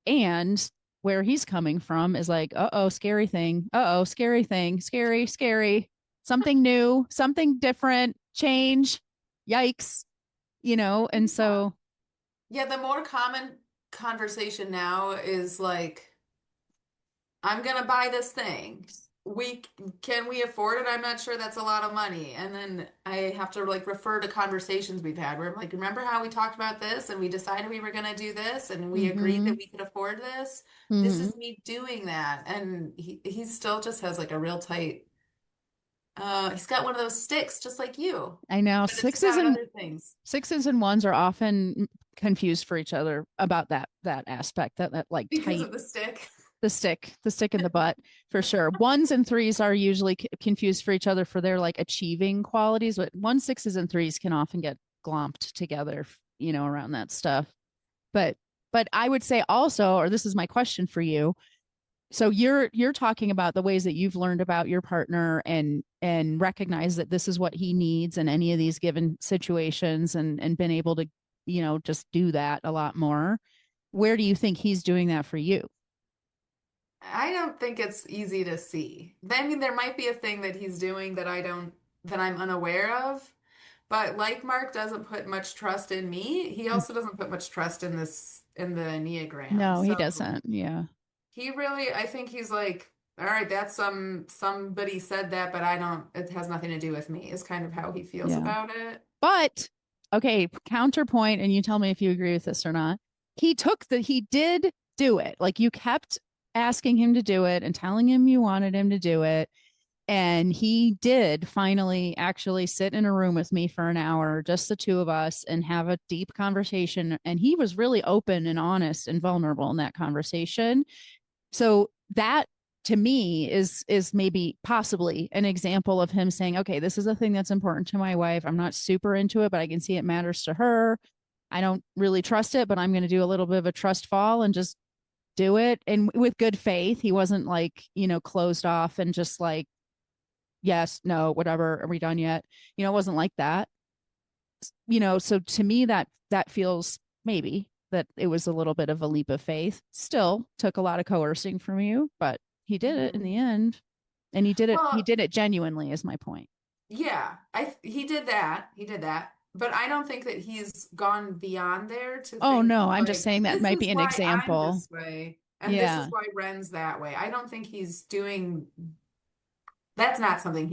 And where he's coming from is like, uh-oh, scary thing. Uh-oh, scary thing. Scary, scary. Something new, something different, change. Yikes. And Yeah. so Yeah, the more common conversation now is like, I'm gonna buy this thing. We can we afford it? I'm not sure that's a lot of money. And then I have to like refer to conversations we've had where I'm like, remember how we talked about this and we decided we were gonna do this and we agreed that mm-hmm, we could afford this? This mm-hmm. is me doing that. And he still just has like a real tight he's got one of those sticks just like you, I know but it's sixes about and other things sixes and ones are often confused for each other about that aspect, that like because tight of the stick. the stick in the butt for sure. Ones and threes are usually confused for each other for their like achieving qualities, but one sixes and threes can often get glomped together, around that stuff. But I would say also, or this is my question for you. So you're talking about the ways that you've learned about your partner and recognize that this is what he needs in any of these given situations and been able to, just do that a lot more. Where do you think he's doing that for you? I don't think it's easy to see. I mean, there might be a thing that he's doing that that I'm unaware of, but like Mark doesn't put much trust in me, he also doesn't put much trust in in the Enneagram. No, he So doesn't. Yeah. he really, I think he's like, all right, that's somebody said that, but I don't, it has nothing to do with me, is kind of how he feels Yeah. about it. But okay, counterpoint, and you tell me if you agree with this or not. He did do it. Like you kept asking him to do it and telling him you wanted him to do it. And he did finally actually sit in a room with me for an hour, just the two of us, and have a deep conversation. And he was really open and honest and vulnerable in that conversation. So that to me is maybe possibly an example of him saying, okay, this is a thing that's important to my wife. I'm not super into it, but I can see it matters to her. I don't really trust it, but I'm going to do a little bit of a trust fall and just do it. And with good faith, he wasn't like, closed off and just like yes, no, whatever, are we done yet? It wasn't like that. So to me that feels maybe that it was a little bit of a leap of faith. Still took a lot of coercing from you, but he did it in Hmm. the end. And he Well, did it genuinely is my point. yeah, he did that. He did that. But I don't think that he's gone beyond there to Oh think no, I'm just like, saying that this might is be an why I'm example. this way, and this is Yeah. why Ren's that way. I don't think he's doing that's not something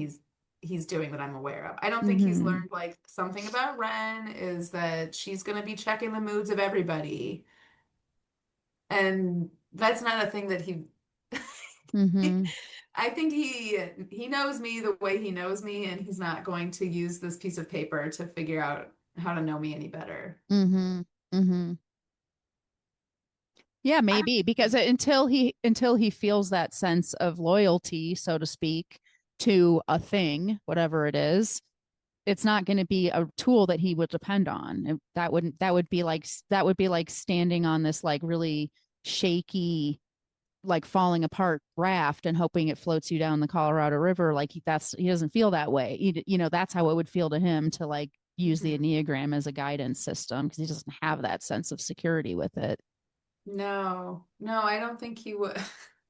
he's doing that I'm aware of. I don't think he's Mm-hmm. learned like something about Ren is that she's going to be checking the moods of everybody. And that's not a thing that he Mm-hmm. I think he knows me the way he knows me, and he's not going to use this piece of paper to figure out how to know me any better. Mm-hmm. Mm-hmm. Yeah, I maybe because until he feels that sense of loyalty, so to speak, to a thing, whatever it is, it's not going to be a tool that he would depend on. That would be like standing on this like really shaky, like falling apart raft and hoping it floats you down the Colorado River. Like he doesn't feel that way. That's how it would feel to him to like use the Mhm. Enneagram as a guidance system because he doesn't have that sense of security with it. No, no, I don't think he would.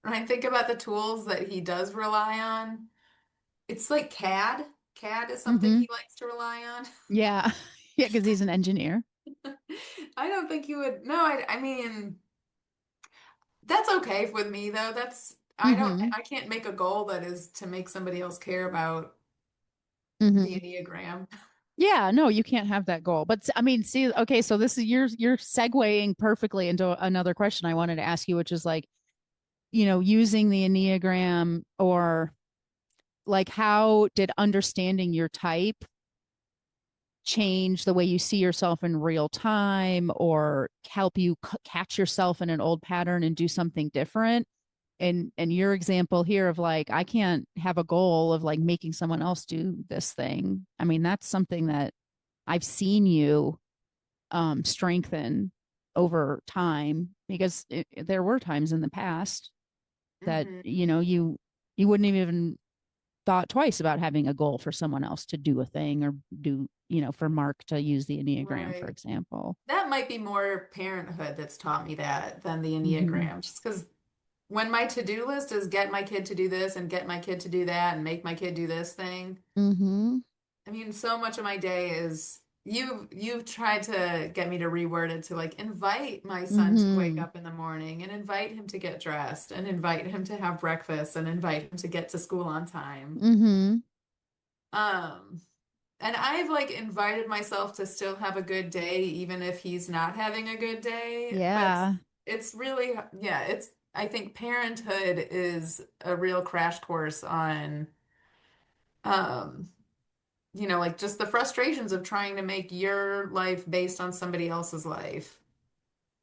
When I think about the tools that he does rely on, it's like CAD. CAD is something Mm-hmm. he likes to rely on. Yeah. Yeah, because he's an engineer. I don't think he would. No, I mean, that's okay with me though. Mm-hmm. I can't make a goal that is to make somebody else care about the Mm-hmm. Enneagram. Yeah, no, you can't have that goal. But I mean, see, okay, so this is you're segueing perfectly into another question I wanted to ask you, which is like, using the Enneagram or like how did understanding your type change the way you see yourself in real time or help you catch yourself in an old pattern and do something different? And your example here of like I can't have a goal of like making someone else do this thing. I mean, that's something that I've seen you strengthen over time because there were times in the past that Hmm. you wouldn't have even thought twice about having a goal for someone else to do a thing or do for Mark to use the Enneagram, for Right. example. That might be more parenthood that's taught me that than the Mm-hmm. Enneagram. Just because when my to-do list is get my kid to do this and get my kid to do that and make my kid do this thing, Mm-hmm. I mean, so much of my day is you've tried to get me to reword it to like invite my son to wake Mm-hmm. up in the morning and invite him to get dressed and invite him to have breakfast and invite him to get to school on time. Mm-hmm. Um, and I've like invited myself to still have a good day, even if he's not having a good day. But Yeah. it's really, yeah, I think parenthood is a real crash course on, um, like just the frustrations of trying to make your life based on somebody else's life.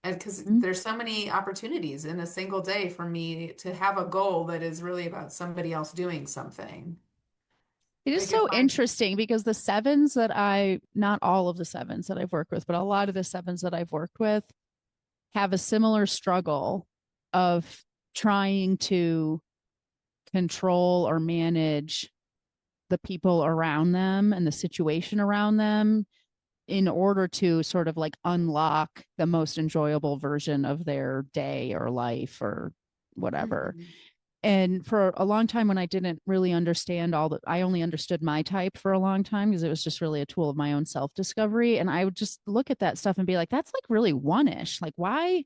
And because Mm-hmm. there's so many opportunities in a single day for me to have a goal that is really about somebody else doing something. It is Like if so my interesting because the sevens not all of the sevens that I've worked with, but a lot of the sevens that I've worked with have a similar struggle of trying to control or manage the people around them and the situation around them in order to sort of like unlock the most enjoyable version of their day or life or whatever. Mhm. And for a long time, when I didn't really understand I only understood my type for a long time because it was just really a tool of my own self discovery. And I would just look at that stuff and be like, that's like really one ish. Like, why?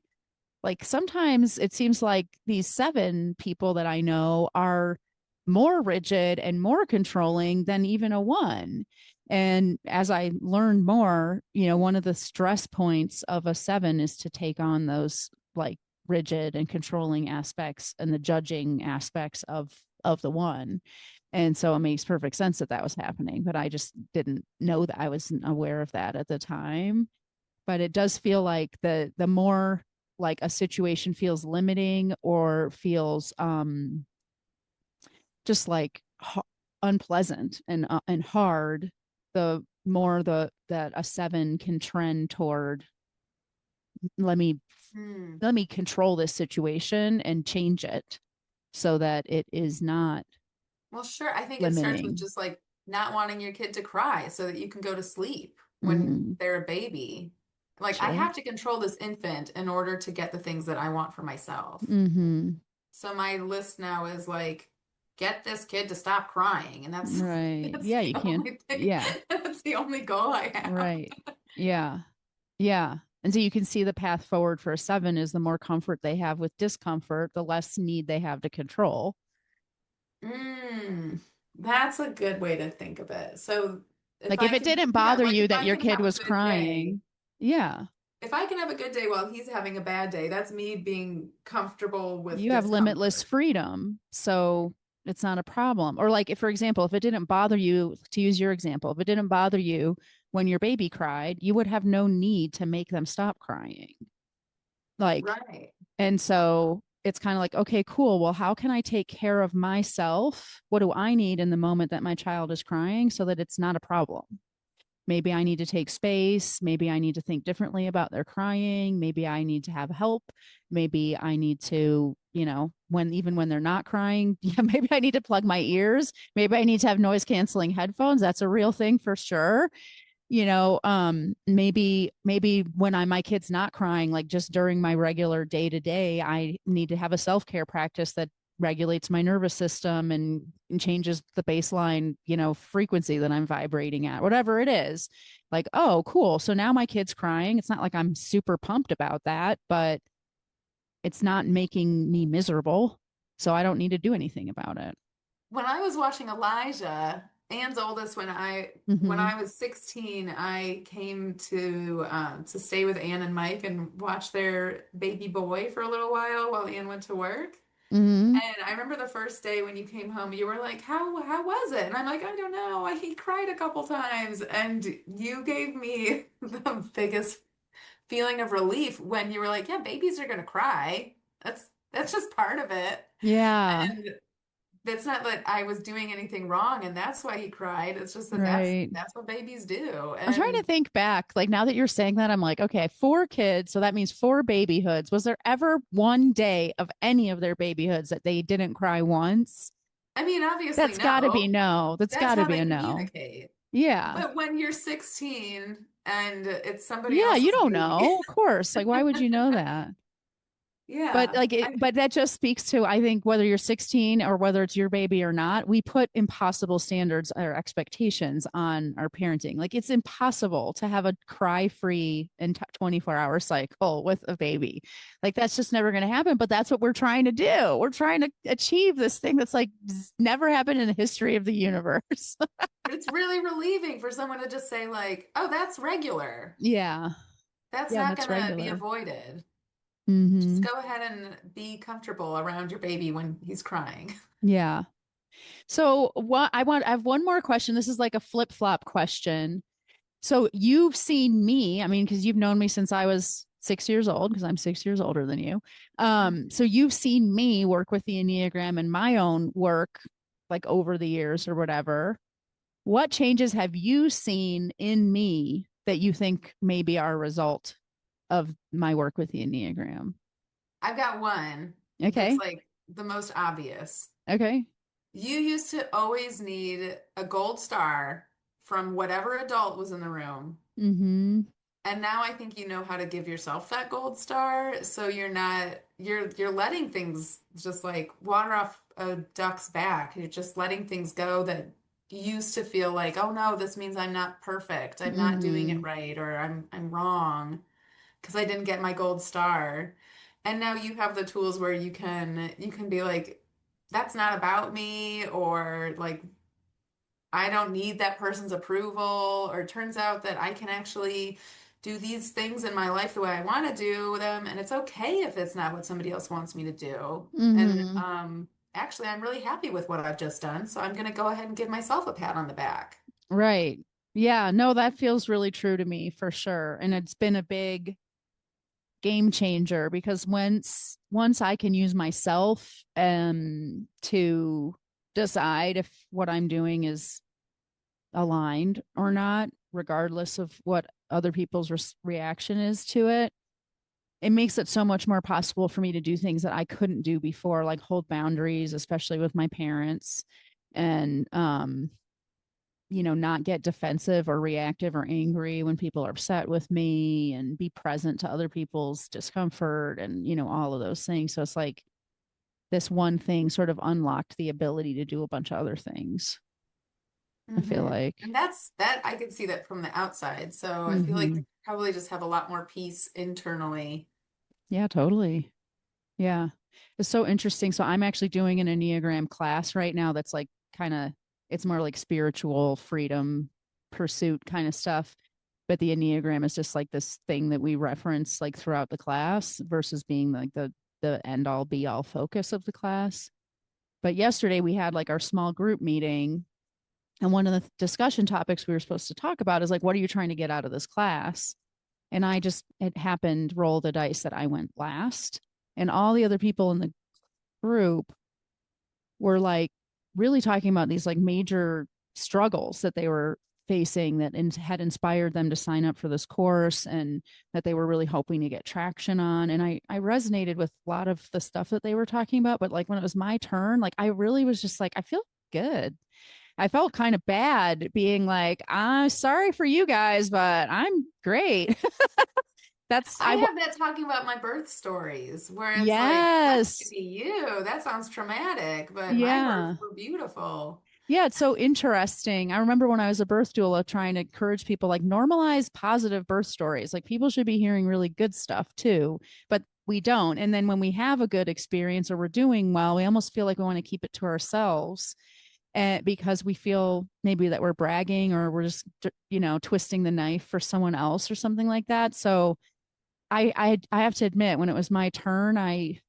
Like sometimes it seems like these seven people that I know are more rigid and more controlling than even a one. And as I learned more, one of the stress points of a seven is to take on those like rigid and controlling aspects and the judging aspects of the one. And so it makes perfect sense that that was happening, but I just didn't know that I wasn't aware of that at the time. But it does feel like the more like a situation feels limiting or feels just like unpleasant and hard, the more the that a seven can trend toward let me Hmm. let me control this situation and change it so that it is not. Well, sure. I think it starts with limiting. just like not wanting your kid to cry so that you can go to sleep when Mm-hmm. they're a baby. Like, I Sure. have to control this infant in order to get the things that I want for myself. Mm-hmm. So my list now is like, get this kid to stop crying. And that's Right. that's Yeah, the you can't. only thing. Yeah. That's the only goal I have. Right. Yeah. Yeah. And so you can see the path forward for a 7 is the more comfort they have with discomfort, the less need they have to control. Mm, that's a good way to think of it. So Like if it didn't bother like you if that I your can kid have a was good day, crying, yeah, if I can have a good day while he's having a bad day, that's me being comfortable with you have limitless discomfort. freedom. So it's not a problem. Or like if, for example, if it didn't bother you, to use your example, if it didn't bother you when your baby cried, you would have no need to make them stop crying. Like, Right. and so it's kind of like, okay, cool. Well, how can I take care of myself? What do I need in the moment that my child is crying so that it's not a problem? Maybe I need to take space. Maybe I need to think differently about their crying. Maybe I need to have help. Maybe I need to, when even when they're not crying, yeah, maybe I need to plug my ears. Maybe I need to have noise canceling headphones. That's a real thing for sure. Maybe when my kid's not crying, like just during my regular day to day, I need to have a self-care practice that regulates my nervous system and changes the baseline, frequency that I'm vibrating at, whatever it is. Like, oh, cool. So now my kid's crying. It's not like I'm super pumped about that, but it's not making me miserable. So I don't need to do anything about it. When I was watching Elijah, Anne's oldest, when Mm-hmm. I was 16, I came to stay with Anne and Mike and watch their baby boy for a little while Anne went to work. Mm-hmm. And I remember the first day when you came home, you were like, how was it?" And I'm like, "I don't know. He cried a couple times." And you gave me the biggest feeling of relief when you were like, "Yeah, babies are gonna cry. That's just part of it." Yeah. And it's not that I was doing anything wrong and that's why he cried. It's just that Right. that's what babies do. I'm trying to And think back. Like now that you're saying that, I'm like, okay, 4 kids. So that means 4 babyhoods. Was there ever one day of any of their babyhoods that they didn't cry once? I mean, obviously, That's got to be no. no. That's That's got to how be they a no. communicate. Yeah. But when you're 16 and it's somebody Yeah. You else's don't baby, know. Of course. Like, why would you know that? But yeah. like but that just speaks to, I think, whether you're 16 or whether it's your baby or not, we put impossible standards or expectations on our parenting. Like it's impossible to have a cry-free and 24-hour cycle with a baby. Like that's just never going to happen, but that's what we're trying to do. We're trying to achieve this thing that's like never happened in the history of the universe. It's really relieving for someone to just say, like, "Oh, that's regular. Yeah. That's Yeah, not that's gonna be regular. avoided. Just Mhm. go ahead and be comfortable around your baby when he's crying." Yeah. So I have one more question. This is like a flip-flop question. So you've seen me, I mean, because you've known me since I was 6 years old, because I'm 6 years older than you. So you've seen me work with the Enneagram and my own work, like over the years or whatever. What changes have you seen in me that you think maybe are a result of my work with the Enneagram? I've got one that's Okay. like the most obvious. Okay. You used to always need a gold star from whatever adult was in the room. Mm-hmm. And now I think you know how to give yourself that gold star, so you're letting things just like water off a duck's back. You're just letting things go that used to feel like, "Oh no, this means I'm not perfect. I'm not doing it Mm-hmm. right, or I'm wrong because I didn't get my gold star." And now you have the tools where you can be like, "That's not about me," or like, "I don't need that person's approval," or "it turns out that I can actually do these things in my life the way I want to do them, and it's okay if it's not what somebody else wants me to do." And Mm-hmm. actually, I'm really happy with what I've just done, so I'm going to go ahead and give myself a pat on the back. Right. Yeah, no, that feels really true to me for sure. And it's been a big game changer because once I can use myself to decide if what I'm doing is aligned or not, regardless of what other people's reaction is to it, it makes it so much more possible for me to do things that I couldn't do before, like hold boundaries, especially with my parents. and not get defensive or reactive or angry when people are upset with me, and be present to other people's discomfort, and all of those things. So it's like this one thing sort of unlocked the ability to do a bunch of other things, I feel like. And that I can see that from the outside. So I feel like Mm-hmm. you probably just have a lot more peace internally. Yeah, totally. Yeah. It's so interesting. So I'm actually doing an Enneagram class right now that's like kind of, it's more like spiritual freedom pursuit kind of stuff. But the Enneagram is just like this thing that we reference like throughout the class versus being like the end all be all focus of the class. But yesterday we had like our small group meeting, and one of the discussion topics we were supposed to talk about is like, what are you trying to get out of this class? And I just, it happened, roll the dice that I went last. And all the other people in the group were like really talking about these like major struggles that they were facing that had inspired them to sign up for this course, and that they were really hoping to get traction on. And I resonated with a lot of the stuff that they were talking about. But like when it was my turn, like I really was just like, I feel good. I felt kind of bad being like, I'm sorry for you guys, but I'm great. That's I have that talking about my birth stories where it's like, sucks to yes. be you. That sounds traumatic, but my births Yeah. were beautiful. Yeah, it's so interesting. I remember when I was a birth doula trying to encourage people like normalize positive birth stories. Like people should be hearing really good stuff too, but we don't. And then when we have a good experience or we're doing well, we almost feel like we want to keep it to ourselves, and because we feel maybe that we're bragging or we're just twisting the knife for someone else or something like that. So I have to admit, when it was my turn, I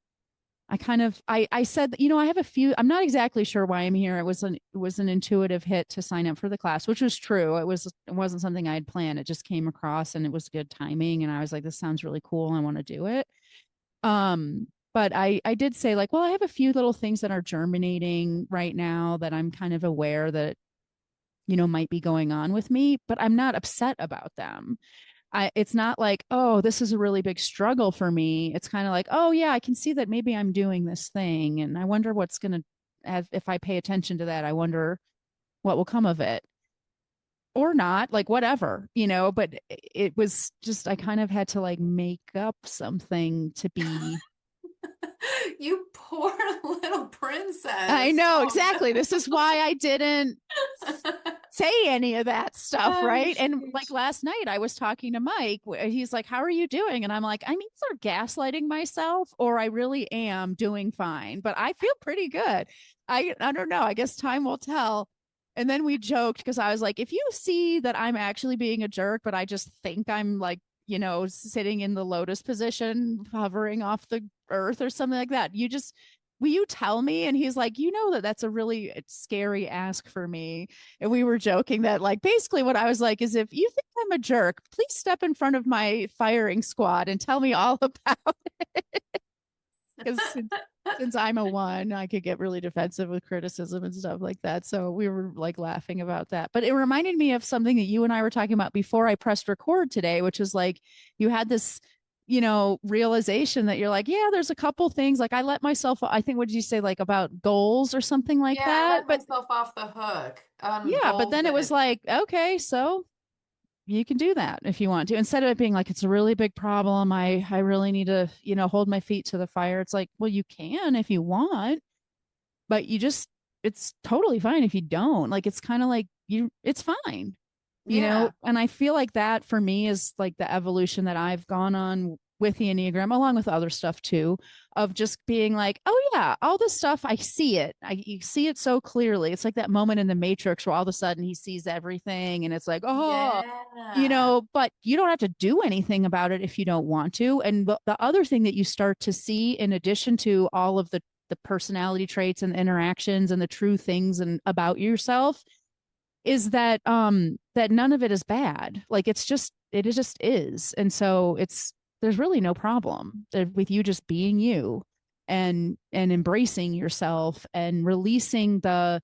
kind of I said, I have a few, I'm not exactly sure why I'm here. It was an intuitive hit to sign up for the class, which was true. It wasn't something I had planned. It just came across and it was good timing, and I was like, this sounds really cool. I want to do it. But I did say like, well, I have a few little things that are germinating right now that I'm kind of aware that might be going on with me, but I'm not upset about them. It's not like, oh, this is a really big struggle for me. It's kind of like, oh yeah, I can see that maybe I'm doing this thing, and I wonder what's going to, if I pay attention to that, I wonder what will come of it, or not, like whatever, but it was just, I kind of had to like make up something to be. You poor little I princess. know, Oh exactly. This is no. why I didn't say any of that stuff, Oh, right? And like shoot. last night I was talking to Mike. He's like, how are you doing? And I'm like, I'm either gaslighting myself or I really am doing fine, but I feel pretty good. I don't know, I guess time will tell. And then we joked because I was like, if you see that I'm actually being a jerk, but I just think I'm like, sitting in the lotus position, hovering off the earth or something like that, will you tell me? And he's like, that's a really scary ask for me. And we were joking that like basically what I was like is, if you think I'm a jerk, please step in front of my firing squad and tell me all about it. Because since I'm a one, I could get really defensive with criticism and stuff like that. So we were like laughing about that. But it reminded me of something that you and I were talking about before I pressed record today, which is like you had this realization that you're like, yeah, there's a couple things like I let myself, I think, what did you say, like about goals or something like Yeah, I that? let But myself off the hook on yeah, but goals then it was that, like, okay, so you can do that if you want to, instead of it being like it's a really big problem. I really need to, hold my feet to the fire. It's like, well, you can if you want, but it's totally fine if you don't. Like it's kind of like it's fine, yeah, and I feel like that for me is like the evolution that I've gone on with the Enneagram, along with other stuff too, of just being like, oh yeah, all this stuff, I see it. You see it so clearly. It's like that moment in the Matrix where all of a sudden he sees everything and it's like, oh, yeah, but you don't have to do anything about it if you don't want to. And the other thing that you start to see, in addition to all of the personality traits and the interactions and the true things and about yourself, is that none of it is bad. Like it just is. And so there's really no problem with you just being you, and embracing yourself and releasing the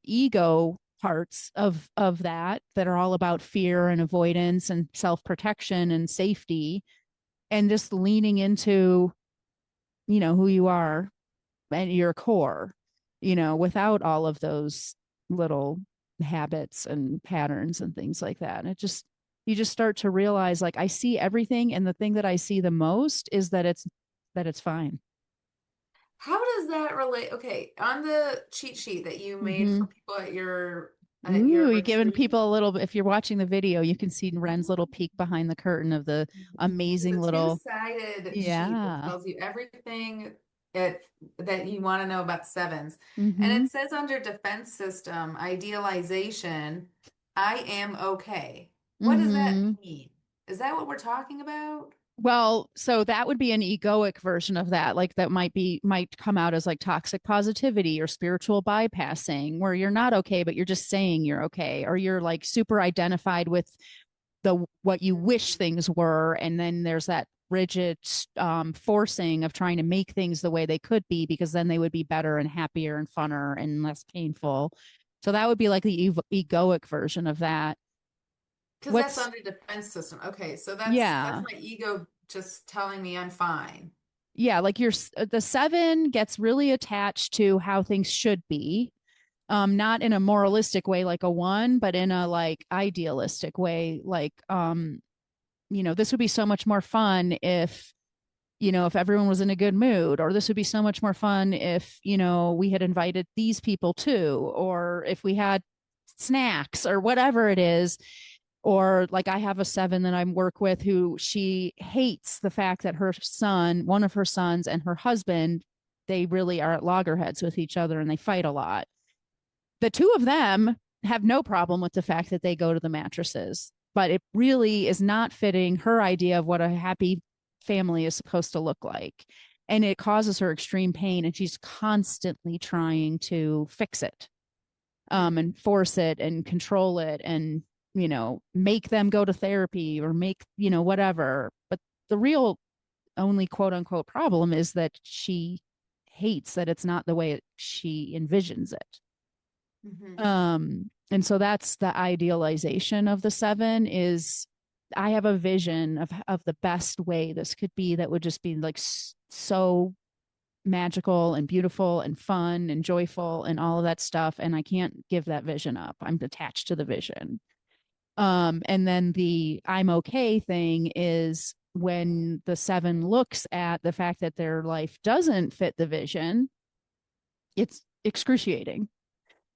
ego parts of that are all about fear and avoidance and self-protection and safety, and just leaning into who you are and your core. without all of those little habits and patterns and things like that. And you just start to realize, like, I see everything. And the thing that I see the most is that it's fine. How does that relate? Okay, on the cheat sheet that you made Mm-hmm. for people at Ooh, your you're giving retreat, people a little bit. If you're watching the video, you can see Ren's little peek behind the curtain of the it's amazing a little, two-sided sheet that yeah. tells you everything it, that you want to know about sevens. And Mm-hmm. it says under defense system, idealization, I am okay. What does that Mm-hmm. mean? Is that what we're talking about? Well, so that would be an egoic version of that. Like that might come out as like toxic positivity or spiritual bypassing, where you're not okay, but you're just saying you're okay, or you're like super identified with the what you wish Mhm. things were, and then there's that rigid forcing of trying to make things the way they could be because then they would be better and happier and funner and less painful. So that would be like the egoic version of that. Because that's What's under defense system. Okay, so that's Yeah. my ego just telling me I'm fine. Yeah, like the seven gets really attached to how things should be, not in a moralistic way like a one, but in a like idealistic way, like this would be so much more fun if everyone was in a good mood, or this would be so much more fun if we had invited these people too, or if we had snacks or whatever it is. Or like I have a seven that I work with who she hates the fact that one of her sons and her husband, they really are at loggerheads with each other and they fight a lot. The two of them have no problem with the fact that they go to the mattresses, but it really is not fitting her idea of what a happy family is supposed to look like. And it causes her extreme pain, and she's constantly trying to fix it, Hmm. and force it and control it and, make them go to therapy or make, whatever. But the real only quote unquote problem is that she hates that it's not the way she envisions it. Hmm. And so that's the idealization of the seven is I have a vision of the best way this could be that would just be like so magical and beautiful and fun and joyful and all of that stuff. And I can't give that vision up. I'm attached to the vision. And then the I'm okay thing is when the seven looks at the fact that their life doesn't fit the vision, it's excruciating.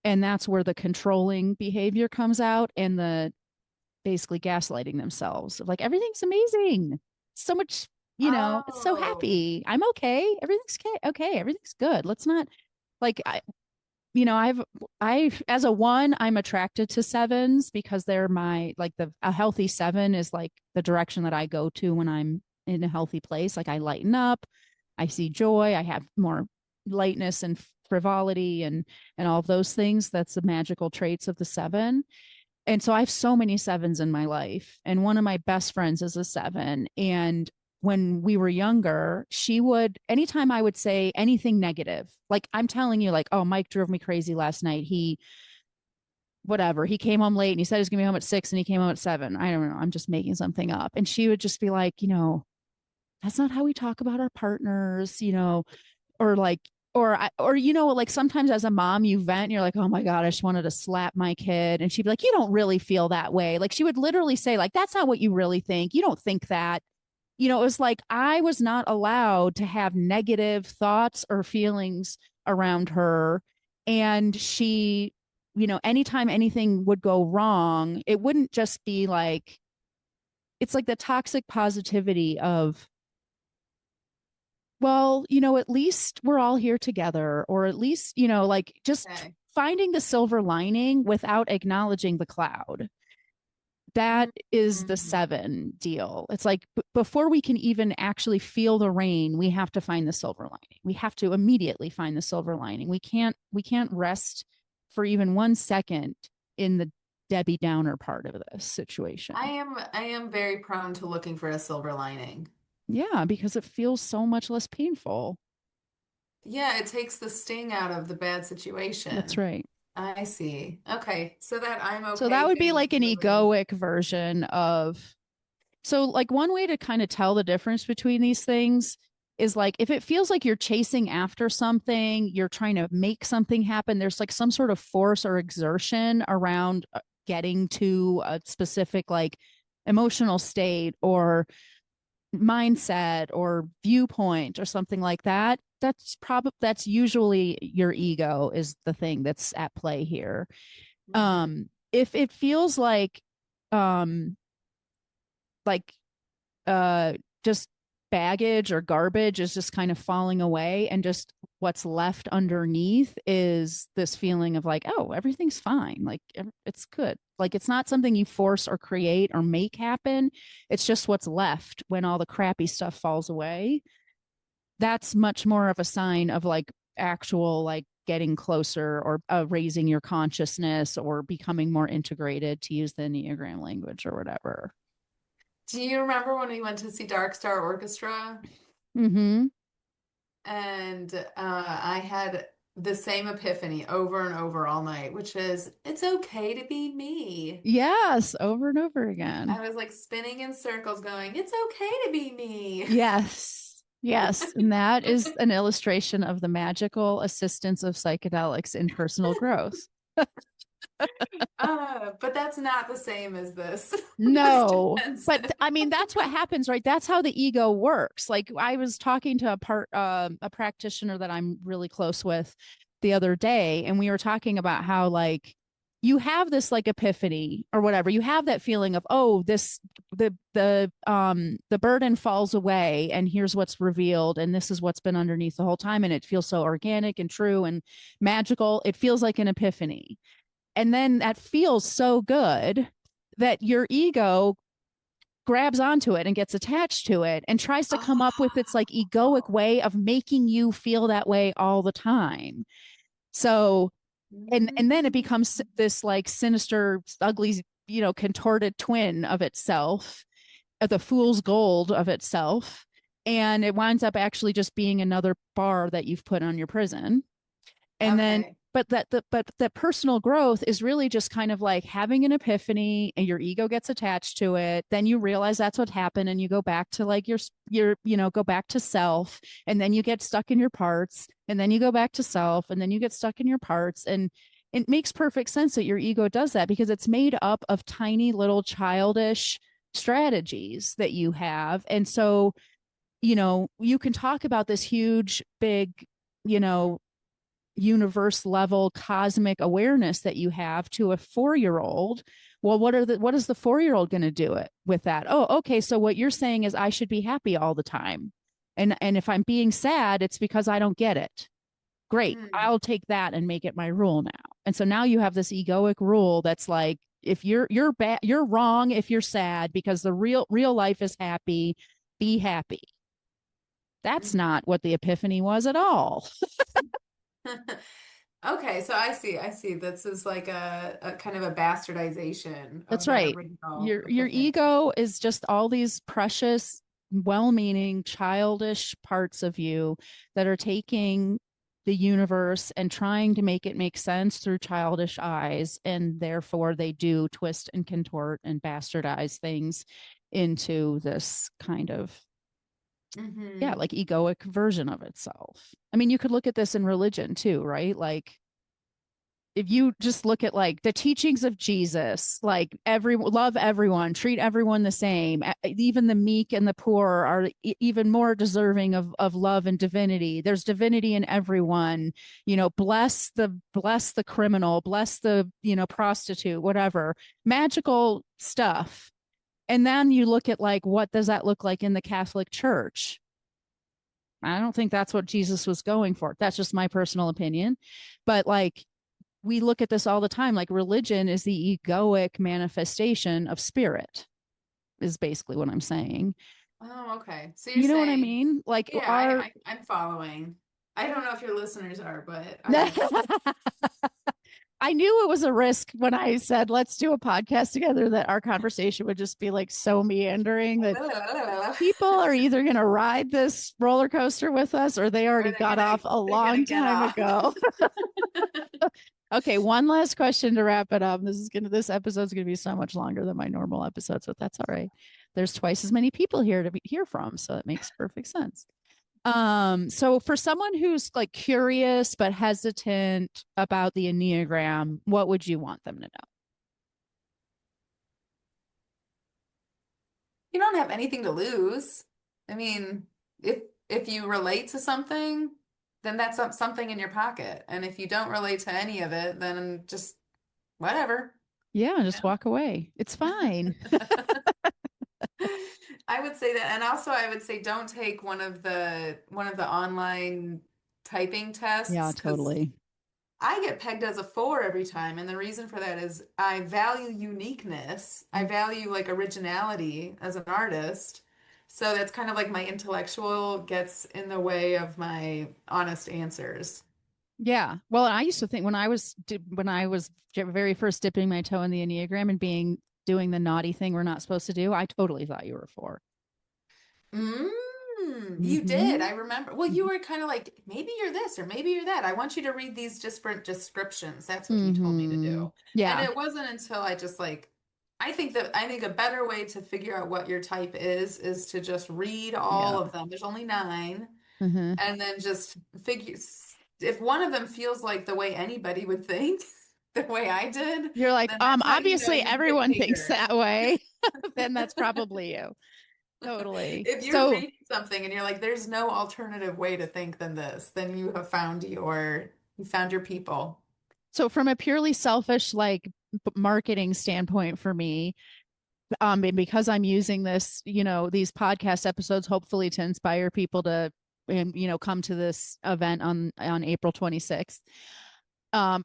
And that's where the controlling behavior comes out and the basically gaslighting themselves of like, everything's amazing. So much, it's so Oh, happy. I'm okay. Everything's okay. Okay. Everything's good. Let's not like, I as a one, I'm attracted to sevens because they're like a healthy seven is like the direction that I go to when I'm in a healthy place. Like I lighten up, I see joy, I have more lightness and frivolity and all of those things. That's the magical traits of the seven. And so I have so many sevens in my life. And one of my best friends is a seven. And when we were younger, she would, anytime I would say anything negative, like I'm telling you, like, oh, Mike drove me crazy last night. Whatever, he came home late and he said he was going to be home at 6 and he came home at 7. I don't know. I'm just making something up. And she would just be like, that's not how we talk about our partners, or like, or like sometimes as a mom you vent and you're like, oh my god, I just wanted to slap my kid, and she'd be like, you don't really feel that way. Like she would literally say like, that's not what you really think, you don't think that. It was like I was not allowed to have negative thoughts or feelings around her. And she, anytime anything would go wrong, it wouldn't just be like, it's like the toxic positivity of, well, at least we're all here together, or at least, like just okay. finding the silver lining without acknowledging the cloud. That is the Mhm. seven deal. It's like before we can even actually feel the rain, we have to find the silver lining. We have to immediately find the silver lining. We can't rest for even 1 second in the Debbie Downer part of this situation. I am very prone to looking for a silver lining. Yeah, because it feels so much less painful. Yeah, it takes the sting out of the bad That's situation. right. I see. Okay, so that I'm So that okay would be thing like an really. egoic version of. So, like, one way to kind of tell the difference between these things is like if it feels like you're chasing after something, you're trying to make something happen, there's like some sort of force or exertion around getting to a specific like emotional state or mindset or viewpoint or something like that, that's usually your ego is the thing that's at play here. Hmm. If it feels um like uh just baggage or garbage is just kind of falling away, and just what's left underneath is this feeling of like, oh, everything's fine, like it's good, like it's not something you force or create or make happen, it's just what's left when all the crappy stuff falls away. That's much more of a sign of like actual like getting closer or raising your consciousness or becoming more integrated, to use the Enneagram language or whatever. Do you remember when we went to see Dark Star Orchestra? Mm-hmm. And I had the same epiphany over and over all night, which is it's okay to be me. Yes, over and over again. I was like spinning in circles going, it's okay to be me. Yes. Yes. And that is an illustration of the magical assistance of psychedelics in personal growth. But that's not the same as this. This No, but defensive. I mean, that's what happens, right? That's how the ego works. Like I was talking to a practitioner that I'm really close with the other day, and we were talking about how like you have this like epiphany or whatever. You have that feeling of, oh, this the burden falls away, and here's what's revealed, and this is what's been underneath the whole time, and it feels so organic and true and magical. It feels like an epiphany, and then that feels so good that your ego grabs onto it and gets attached to it and tries to come up with its like egoic Oh. way of making you feel that way all the time. So, and then it Mm. becomes this like sinister, ugly, contorted twin of itself, the fool's gold of itself. And it winds up actually just being another bar that you've put on your prison. And then Okay. but that personal growth is really just kind of like having an epiphany, and your ego gets attached to it, then you realize that's what happened, and you go back to like go back to self, and then you get stuck in your parts, and then you go back to self, and then you get stuck in your parts. And it makes perfect sense that your ego does that, because it's made up of tiny little childish strategies that you have. And so, you can talk about this huge big, you know universe level cosmic awareness that you have to a 4-year-old. Well, what is the 4-year-old going to do it with that? Oh, okay, so what you're saying is I should be happy all the time, and if I'm being sad, it's because I don't get it. Great, Mm. I'll take that and make it my rule now. And so now you have this egoic rule that's like, if you're bad, you're wrong if you're sad, because the real life is happy. Be happy. That's Mhm. not what the epiphany was at all. Okay, so I see. This is like a kind of a bastardization That's of that right. original Your epiphany. ego is just all these precious, well-meaning, childish parts of you that are taking the universe and trying to make it make sense through childish eyes, and therefore they do twist and contort and bastardize things into this kind of, yeah, Hmm. like egoic version of itself. I mean, you could look at this in religion too, right? Like if you just look at like the teachings of Jesus, like love everyone, treat everyone the same, even the meek and the poor are even more deserving of love and divinity. There's divinity in everyone. Bless the criminal, bless the prostitute, whatever, magical stuff. And then you look at like what does that look like in the Catholic Church? I don't think that's what Jesus was going for. That's just my personal opinion. But like we look at this all the time, like religion is the egoic manifestation of spirit, is basically what I'm saying. Oh, okay. So you're You know what I saying, mean? Like yeah, our I'm following. I don't know if your listeners are, but I I knew it was a risk when I said let's do a podcast together, that our conversation would just be like so meandering that people are either going to ride this roller coaster with us, or they or already got off a they're gonna long get time off. ago. Okay, one last question to wrap it up. This episode's gonna be so much longer than my normal episodes, but that's all right. There's twice as many people here to hear from, so it makes perfect sense. So for someone who's like curious but hesitant about the Enneagram, what would you want them to know? You don't have anything to lose. I mean, if you relate to something, then that's something in your pocket. And if you don't relate to any of it, then just whatever. Yeah, just walk away. It's fine. I would say that, and also I would say don't take one of the online typing Yeah, tests because totally. I get pegged as a four every time, and the reason for that is I value uniqueness. I Mm. value like originality as an artist. So that's kind of like my intellectual gets in the way of my honest answers. Yeah. Well, I used to think when I was very first dipping my toe in the Enneagram and being doing the naughty thing we're not supposed to do, I totally thought you were a four. You did. Mm-hmm. I remember. Well, you were kind of like, maybe you're this or maybe you're that. I want you to read these different descriptions. That's what you told me to Mm-hmm. do. And Yeah. it wasn't until I just like, I think a better way to figure out what your type is to just read all Yeah. of them. There's only nine, Mm-hmm. and then just figure if one of them feels like the way anybody would think, the way I did, You're like, then that's how you know obviously you pick everyone thinks Taker. that way. Then that's probably you. Totally. If you're So reading something and you're like, there's no alternative way to think than this, then you found your people. so from a purely selfish like marketing standpoint for me, and because I'm using this, these podcast episodes hopefully to inspire people to and come to this event on April 26th.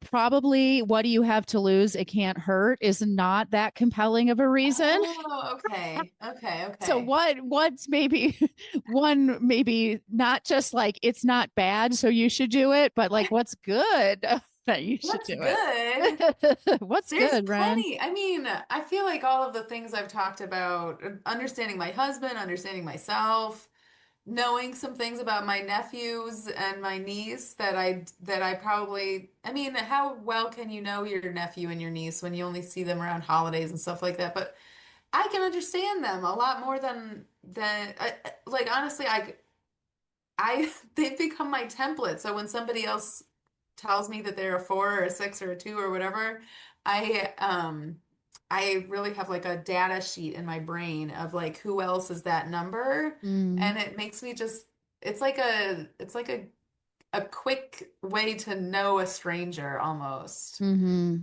Probably what do you have to lose? It can't hurt is not that compelling of a reason. Oh, okay. Okay, So okay. what's maybe one maybe not just like it's not bad, so you should do it, but like what's good that you should What's do good? it. What's There's good, Ren? plenty. I mean, I feel like all of the things I've talked about, understanding my husband, understanding myself, knowing some things about my nephews and my niece that I probably, I mean, how well can you know your nephew and your niece when you only see them around holidays and stuff like that? But I can understand them a lot more than like honestly, they've become my template. So when somebody else tells me that they're a four or a six or a two or whatever, I um I really have like a data sheet in my brain of like who else is that number, Mm, and it makes me just it's like a quick way to know a stranger almost. hmm.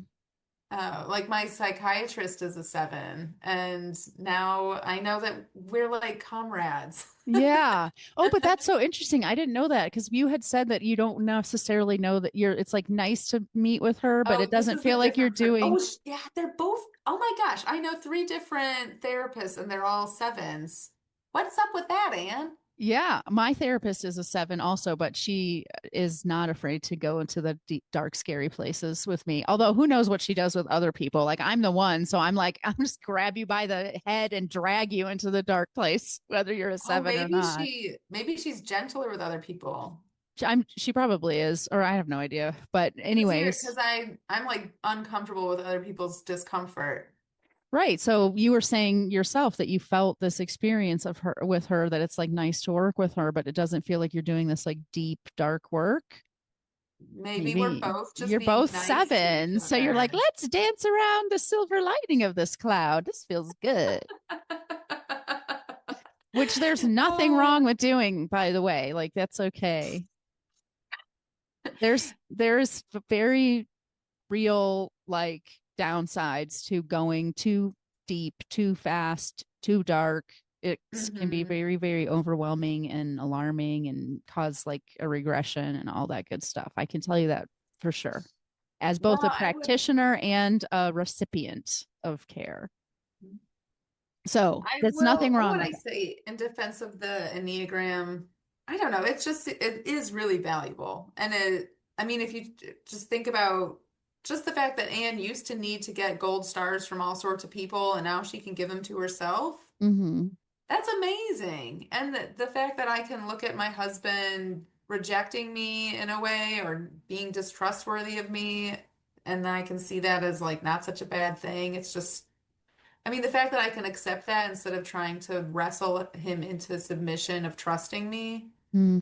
Like my psychiatrist is a seven, and now I know that we're like comrades. Yeah. Oh, but that's so interesting. I didn't know that because you had said that you don't necessarily know that it's like nice to meet with her, but it Oh, this doesn't is a feel like you're different per doing. Oh, yeah, they're both. Oh my gosh, I know three different therapists and they're all sevens. What's up with that, Anne? Yeah, my therapist is a seven also, but she is not afraid to go into the deep, dark, scary places with me. Although who knows what she does with other people? Like I'm the one, so I'm like, I'm just grab you by the head and drag you into the dark place, whether you're a Oh, seven or maybe not. she's gentler with other people. She probably is, or I have no idea. But Because anyways, I'm like uncomfortable with other people's discomfort. right. So you were saying yourself that you felt this experience of her with her, that it's like nice to work with her, but it doesn't feel like you're doing this like deep, dark work. Maybe we're Maybe both just you're being both nice to each seven. So you're like, other. let's dance around the silver lining of this cloud. This feels good. Which there's nothing Oh. wrong with doing, by the way. Like that's okay. There's very real like downsides to going too deep, too fast, too dark. It can be Mhm. very, very overwhelming and alarming and cause like a regression and all that good stuff. I can tell you that for sure, as Well, both a I would practitioner and a recipient of care. So I there's nothing will, what wrong would with I it. say in defense of the Enneagram? I don't know. It is really valuable. And I mean, if you just think about just the fact that Anne used to need to get gold stars from all sorts of people and now she can give them to herself, Mm-hmm. that's amazing. And the fact that I can look at my husband rejecting me in a way or being distrustworthy of me, and I can see that as like not such a bad thing. It's just I mean, the fact that I can accept that instead of trying to wrestle him into submission of trusting me, Mm,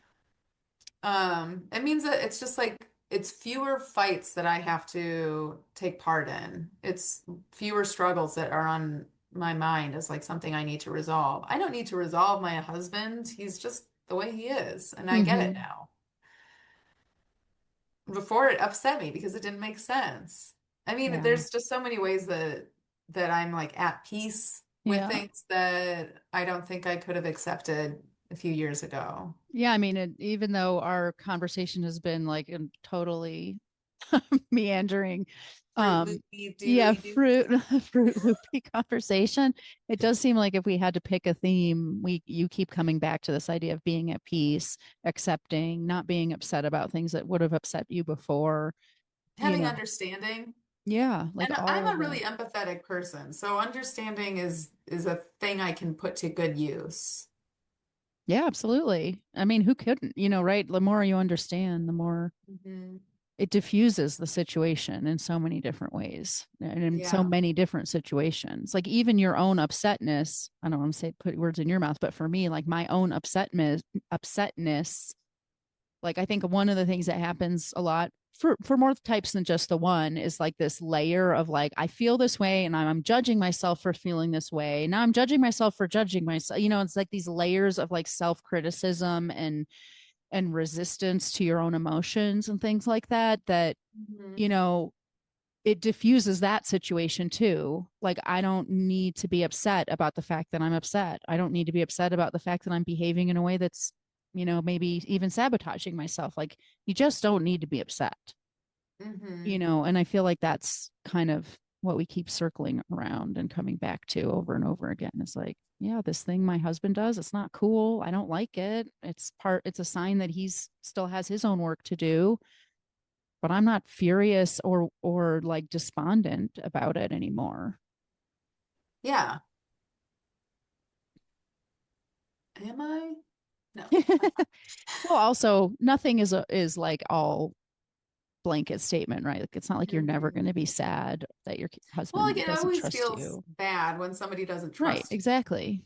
It means that it's just like it's fewer fights that I have to take part in. It's fewer struggles that are on my mind as like something I need to resolve. I don't need to resolve my husband. He's just the way he is, and I get it hmm. now. Before it upset me because it didn't make sense. I mean, Yeah. there's just so many ways that I'm like at peace with Yeah. things that I don't think I could have accepted a few years ago. Yeah. I mean, even though our conversation has been like totally meandering, Fruit um, loopy yeah, doodly doo. fruit loopy conversation. It does seem like if we had to pick a theme, you keep coming back to this idea of being at peace, accepting, not being upset about things that would have upset you before, you Having know. understanding. Yeah, like And all I'm of a really that. empathetic person, so understanding is a thing I can put to good use. Yeah, absolutely. I mean, who couldn't, right? The more you understand, the more Hmm. it diffuses the situation in so many different ways and in so Yeah. many different situations. Like even your own upsetness, I don't want to say put words in your mouth, but for me, like my own upsetness, like I think one of the things that happens a lot for more types than just the one is like this layer of like I feel this way and I'm judging myself for feeling this way. Now I'm judging myself for judging myself. It's like these layers of like self-criticism and resistance to your own emotions and things like that Hmm. you know it diffuses that situation too. Like I don't need to be upset about the fact that I'm upset. I don't need to be upset about the fact that I'm behaving in a way that's maybe even sabotaging myself. Like you just don't need to be upset. Hmm. And I feel like that's kind of what we keep circling around and coming back to over and over again. It's like, yeah, this thing my husband does, it's not cool. I don't like it. It's a sign that he's still has his own work to do, but I'm not furious or like despondent about it anymore. Yeah. Am I? No. Well, also nothing is like all blanket statement, right? Like it's not like you're never Hmm. going to be sad that your Well, husband like it doesn't always trust feels you. bad when somebody doesn't Right, trust you. exactly.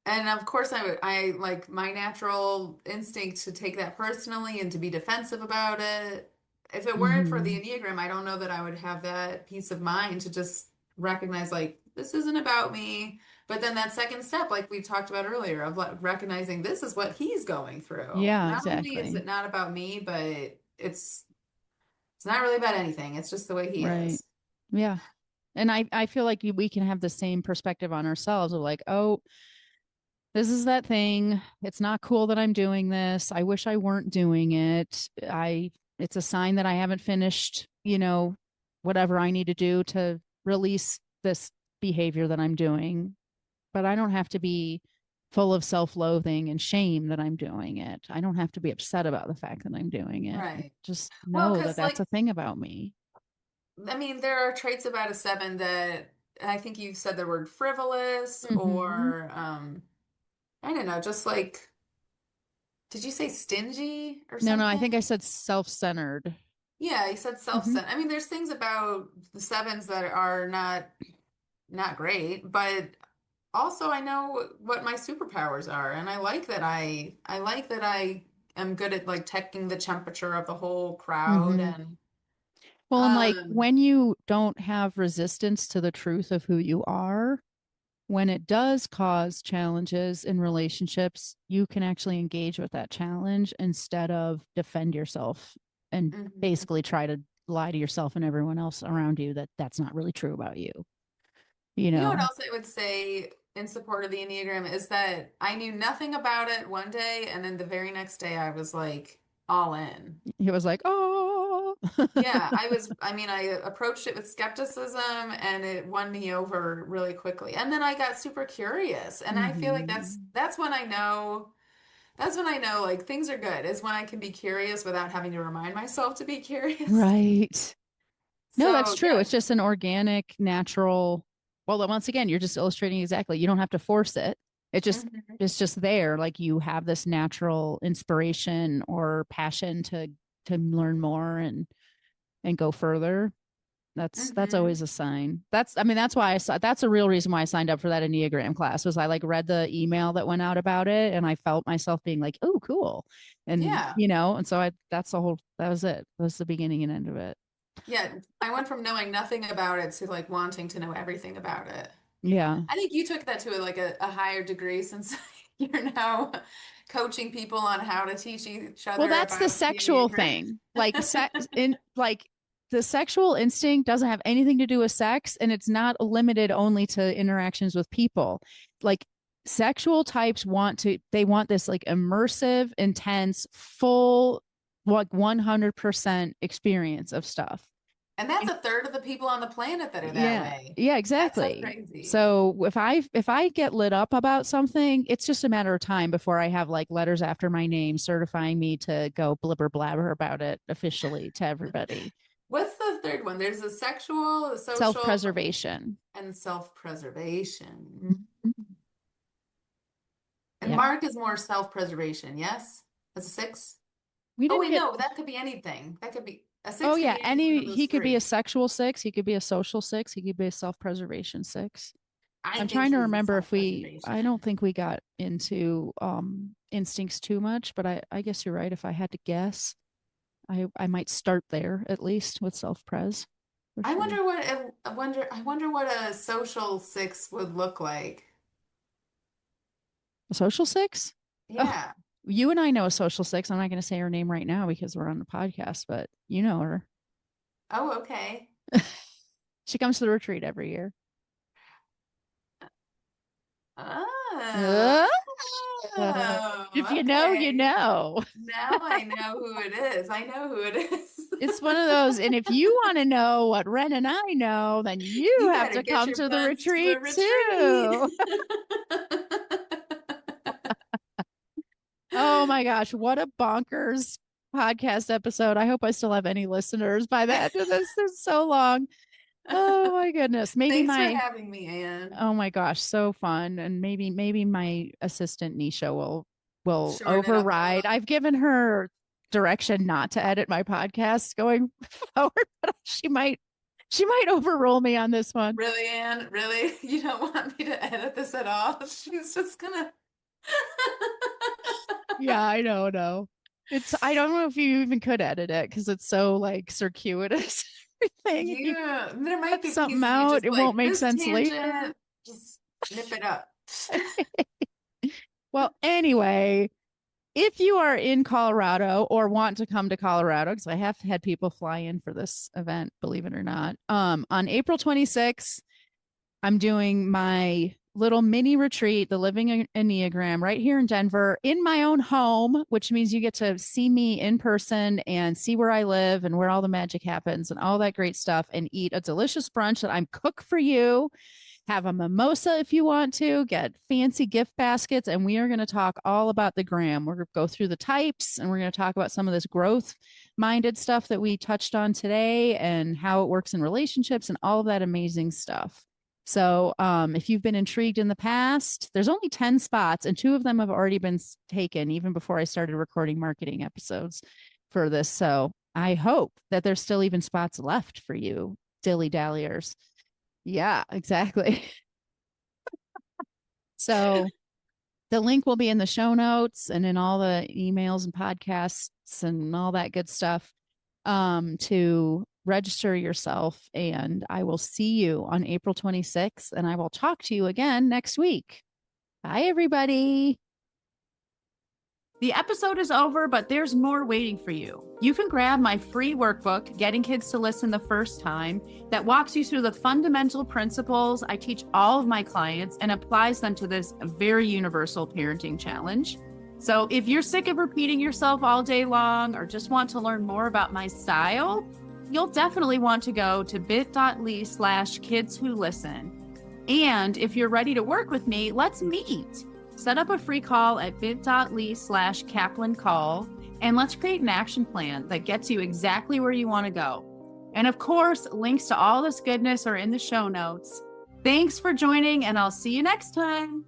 And of course, I like my natural instinct to take that personally and to be defensive about it. If it weren't for the Mhm. Enneagram, I don't know that I would have that peace of mind to just recognize like this isn't about me. But then that second step, like we talked about earlier, of like recognizing this is what he's going through. Yeah, Not only is exactly. it not about me, but it's not really about anything. It's just the way he Right. is. Yeah. And I feel like we can have the same perspective on ourselves of like, oh, this is that thing. It's not cool that I'm doing this. I wish I weren't doing it. It's a sign that I haven't finished, whatever I need to do to release this behavior that I'm doing. But I don't have to be full of self-loathing and shame that I'm doing it. I don't have to be upset about the fact that I'm doing it. I Right. just Well, know that because that's like a thing about me. I mean, there are traits about a seven that I think you said the word frivolous Hmm. or I don't know, just like did you say stingy or No, no, I something? think I said self-centered. Yeah, you said Hmm. self-centered. I mean, there's things about the sevens that are not great, but also I know what my superpowers are, and I like that I am good at like checking the temperature of the whole crowd Hmm. and Well, and like um when you don't have resistance to the truth of who you are, when it does cause challenges in relationships, you can actually engage with that challenge instead of defend yourself and mhm. basically try to lie to yourself and everyone else around you that that's not really true about you. You You know what know, else I would say in support of the Enneagram is that I knew nothing about it one day, and then the very next day I was like all in. he was like, oh, Yeah, I mean, I approached it with skepticism and it won me over really quickly. And then I got super curious, and I feel like hmm, that's when I know like things are good, is when I can be curious without having to remind myself to be curious. right. No, that's So, true. yeah. It's just an organic, natural. Well, once again, you're just illustrating exactly. You don't have to force it. It just Mhm. it's just there. Like you have this natural inspiration or passion to learn more and go further. That's always a sign. That's why that's a real reason why I signed up for that Enneagram class was I like read the email that went out about it and I felt myself being like, oh, cool. And Yeah. and so that was it. That was the beginning and end of it. Yeah. I went from knowing nothing about it to like wanting to know everything about it. Yeah. I think you took that to like a higher degree since you're now coaching people on how to teach each Well, other that's the about the sexual Enneagram. thing. Like the sexual instinct doesn't have anything to do with sex and it's not limited only to interactions with people. Like sexual types want this like immersive, intense, full like 100% experience of stuff. And that's a third of the people on the planet that are that Yeah. way. Yeah, That's so exactly. crazy. So if I get lit up about something, it's just a matter of time before I have like letters after my name certifying me to go blibber blabber about it officially to everybody. What's the third one? There's a sexual, a social, Self-preservation. and self-preservation. And Yeah. Mark is more self-preservation, yes? As a six? We Oh, didn't wait, get no, that could be anything. That could be a Oh six could yeah, be any one of those he could be a three. sexual six, he could be a social six, he could be a self-preservation six. I I'm think trying to he's a remember if I don't self-preservation. think we got into instincts too much, but I guess you're right. If I had to guess, I might start there at least with self-pres for I sure. wonder what I wonder what a social six would look like. A social six? Oh, Yeah. you and I know a social six. I'm not going to say her name right now because we're on the podcast, but you know her. Oh, okay. She comes to the retreat every year. Oh, Uh, if you know, you okay. know. Now I know who it is. I know who it is. It's one of those. And if you want to know what Ren and I know, then you You have better to get come your to the butts to retreat a retreat. too. Oh my gosh, what a bonkers podcast episode. I hope I still have any listeners by the end of this. It's so long. Oh my goodness. Thanks for having me, Anne. Oh my gosh, so fun. And maybe my assistant Nisha will Shorten it up a override. little. I've given her direction not to edit my podcast going forward, but she might overrule me on this one. Really, Anne? Really? You don't want me to edit this at all? She's just gonna. Yeah, I know, no. I don't know if you even could edit it because it's so like circuitous everything. If you Yeah, there might cut be something pieces you out, just it won't like make this sense later. tangent. Just nip it up. Well, anyway, if you are in Colorado or want to come to Colorado, because I have had people fly in for this event, believe it or not, on April 26th, I'm doing my little mini retreat, the Living Enneagram, right here in Denver, in my own home, which means you get to see me in person and see where I live and where all the magic happens and all that great stuff, and eat a delicious brunch that I'm cook for you. Have a mimosa if you want to, get fancy gift baskets, and we are going to talk all about the gram. We're going to go through the types and we're going to talk about some of this growth minded stuff that we touched on today and how it works in relationships and all of that amazing stuff. So, if you've been intrigued in the past, there's only 10 spots, and two of them have already been taken even before I started recording marketing episodes for this. So, I hope that there's still even spots left for you, dilly dalliers. Yeah, exactly. So the link will be in the show notes and in all the emails and podcasts and all that good stuff to register yourself. And I will see you on April 26th, and I will talk to you again next week. Bye, everybody. The episode is over, but there's more waiting for you. You can grab my free workbook, Getting Kids to Listen the First Time, that walks you through the fundamental principles I teach all of my clients and applies them to this very universal parenting challenge. So if you're sick of repeating yourself all day long or just want to learn more about my style, you'll definitely want to go to bit.ly/kidswholisten. And if you're ready to work with me, let's meet. Set up a free call at bit.ly/Kaplan call, and let's create an action plan that gets you exactly where you want to go. And of course, links to all this goodness are in the show notes. Thanks for joining, and I'll see you next time.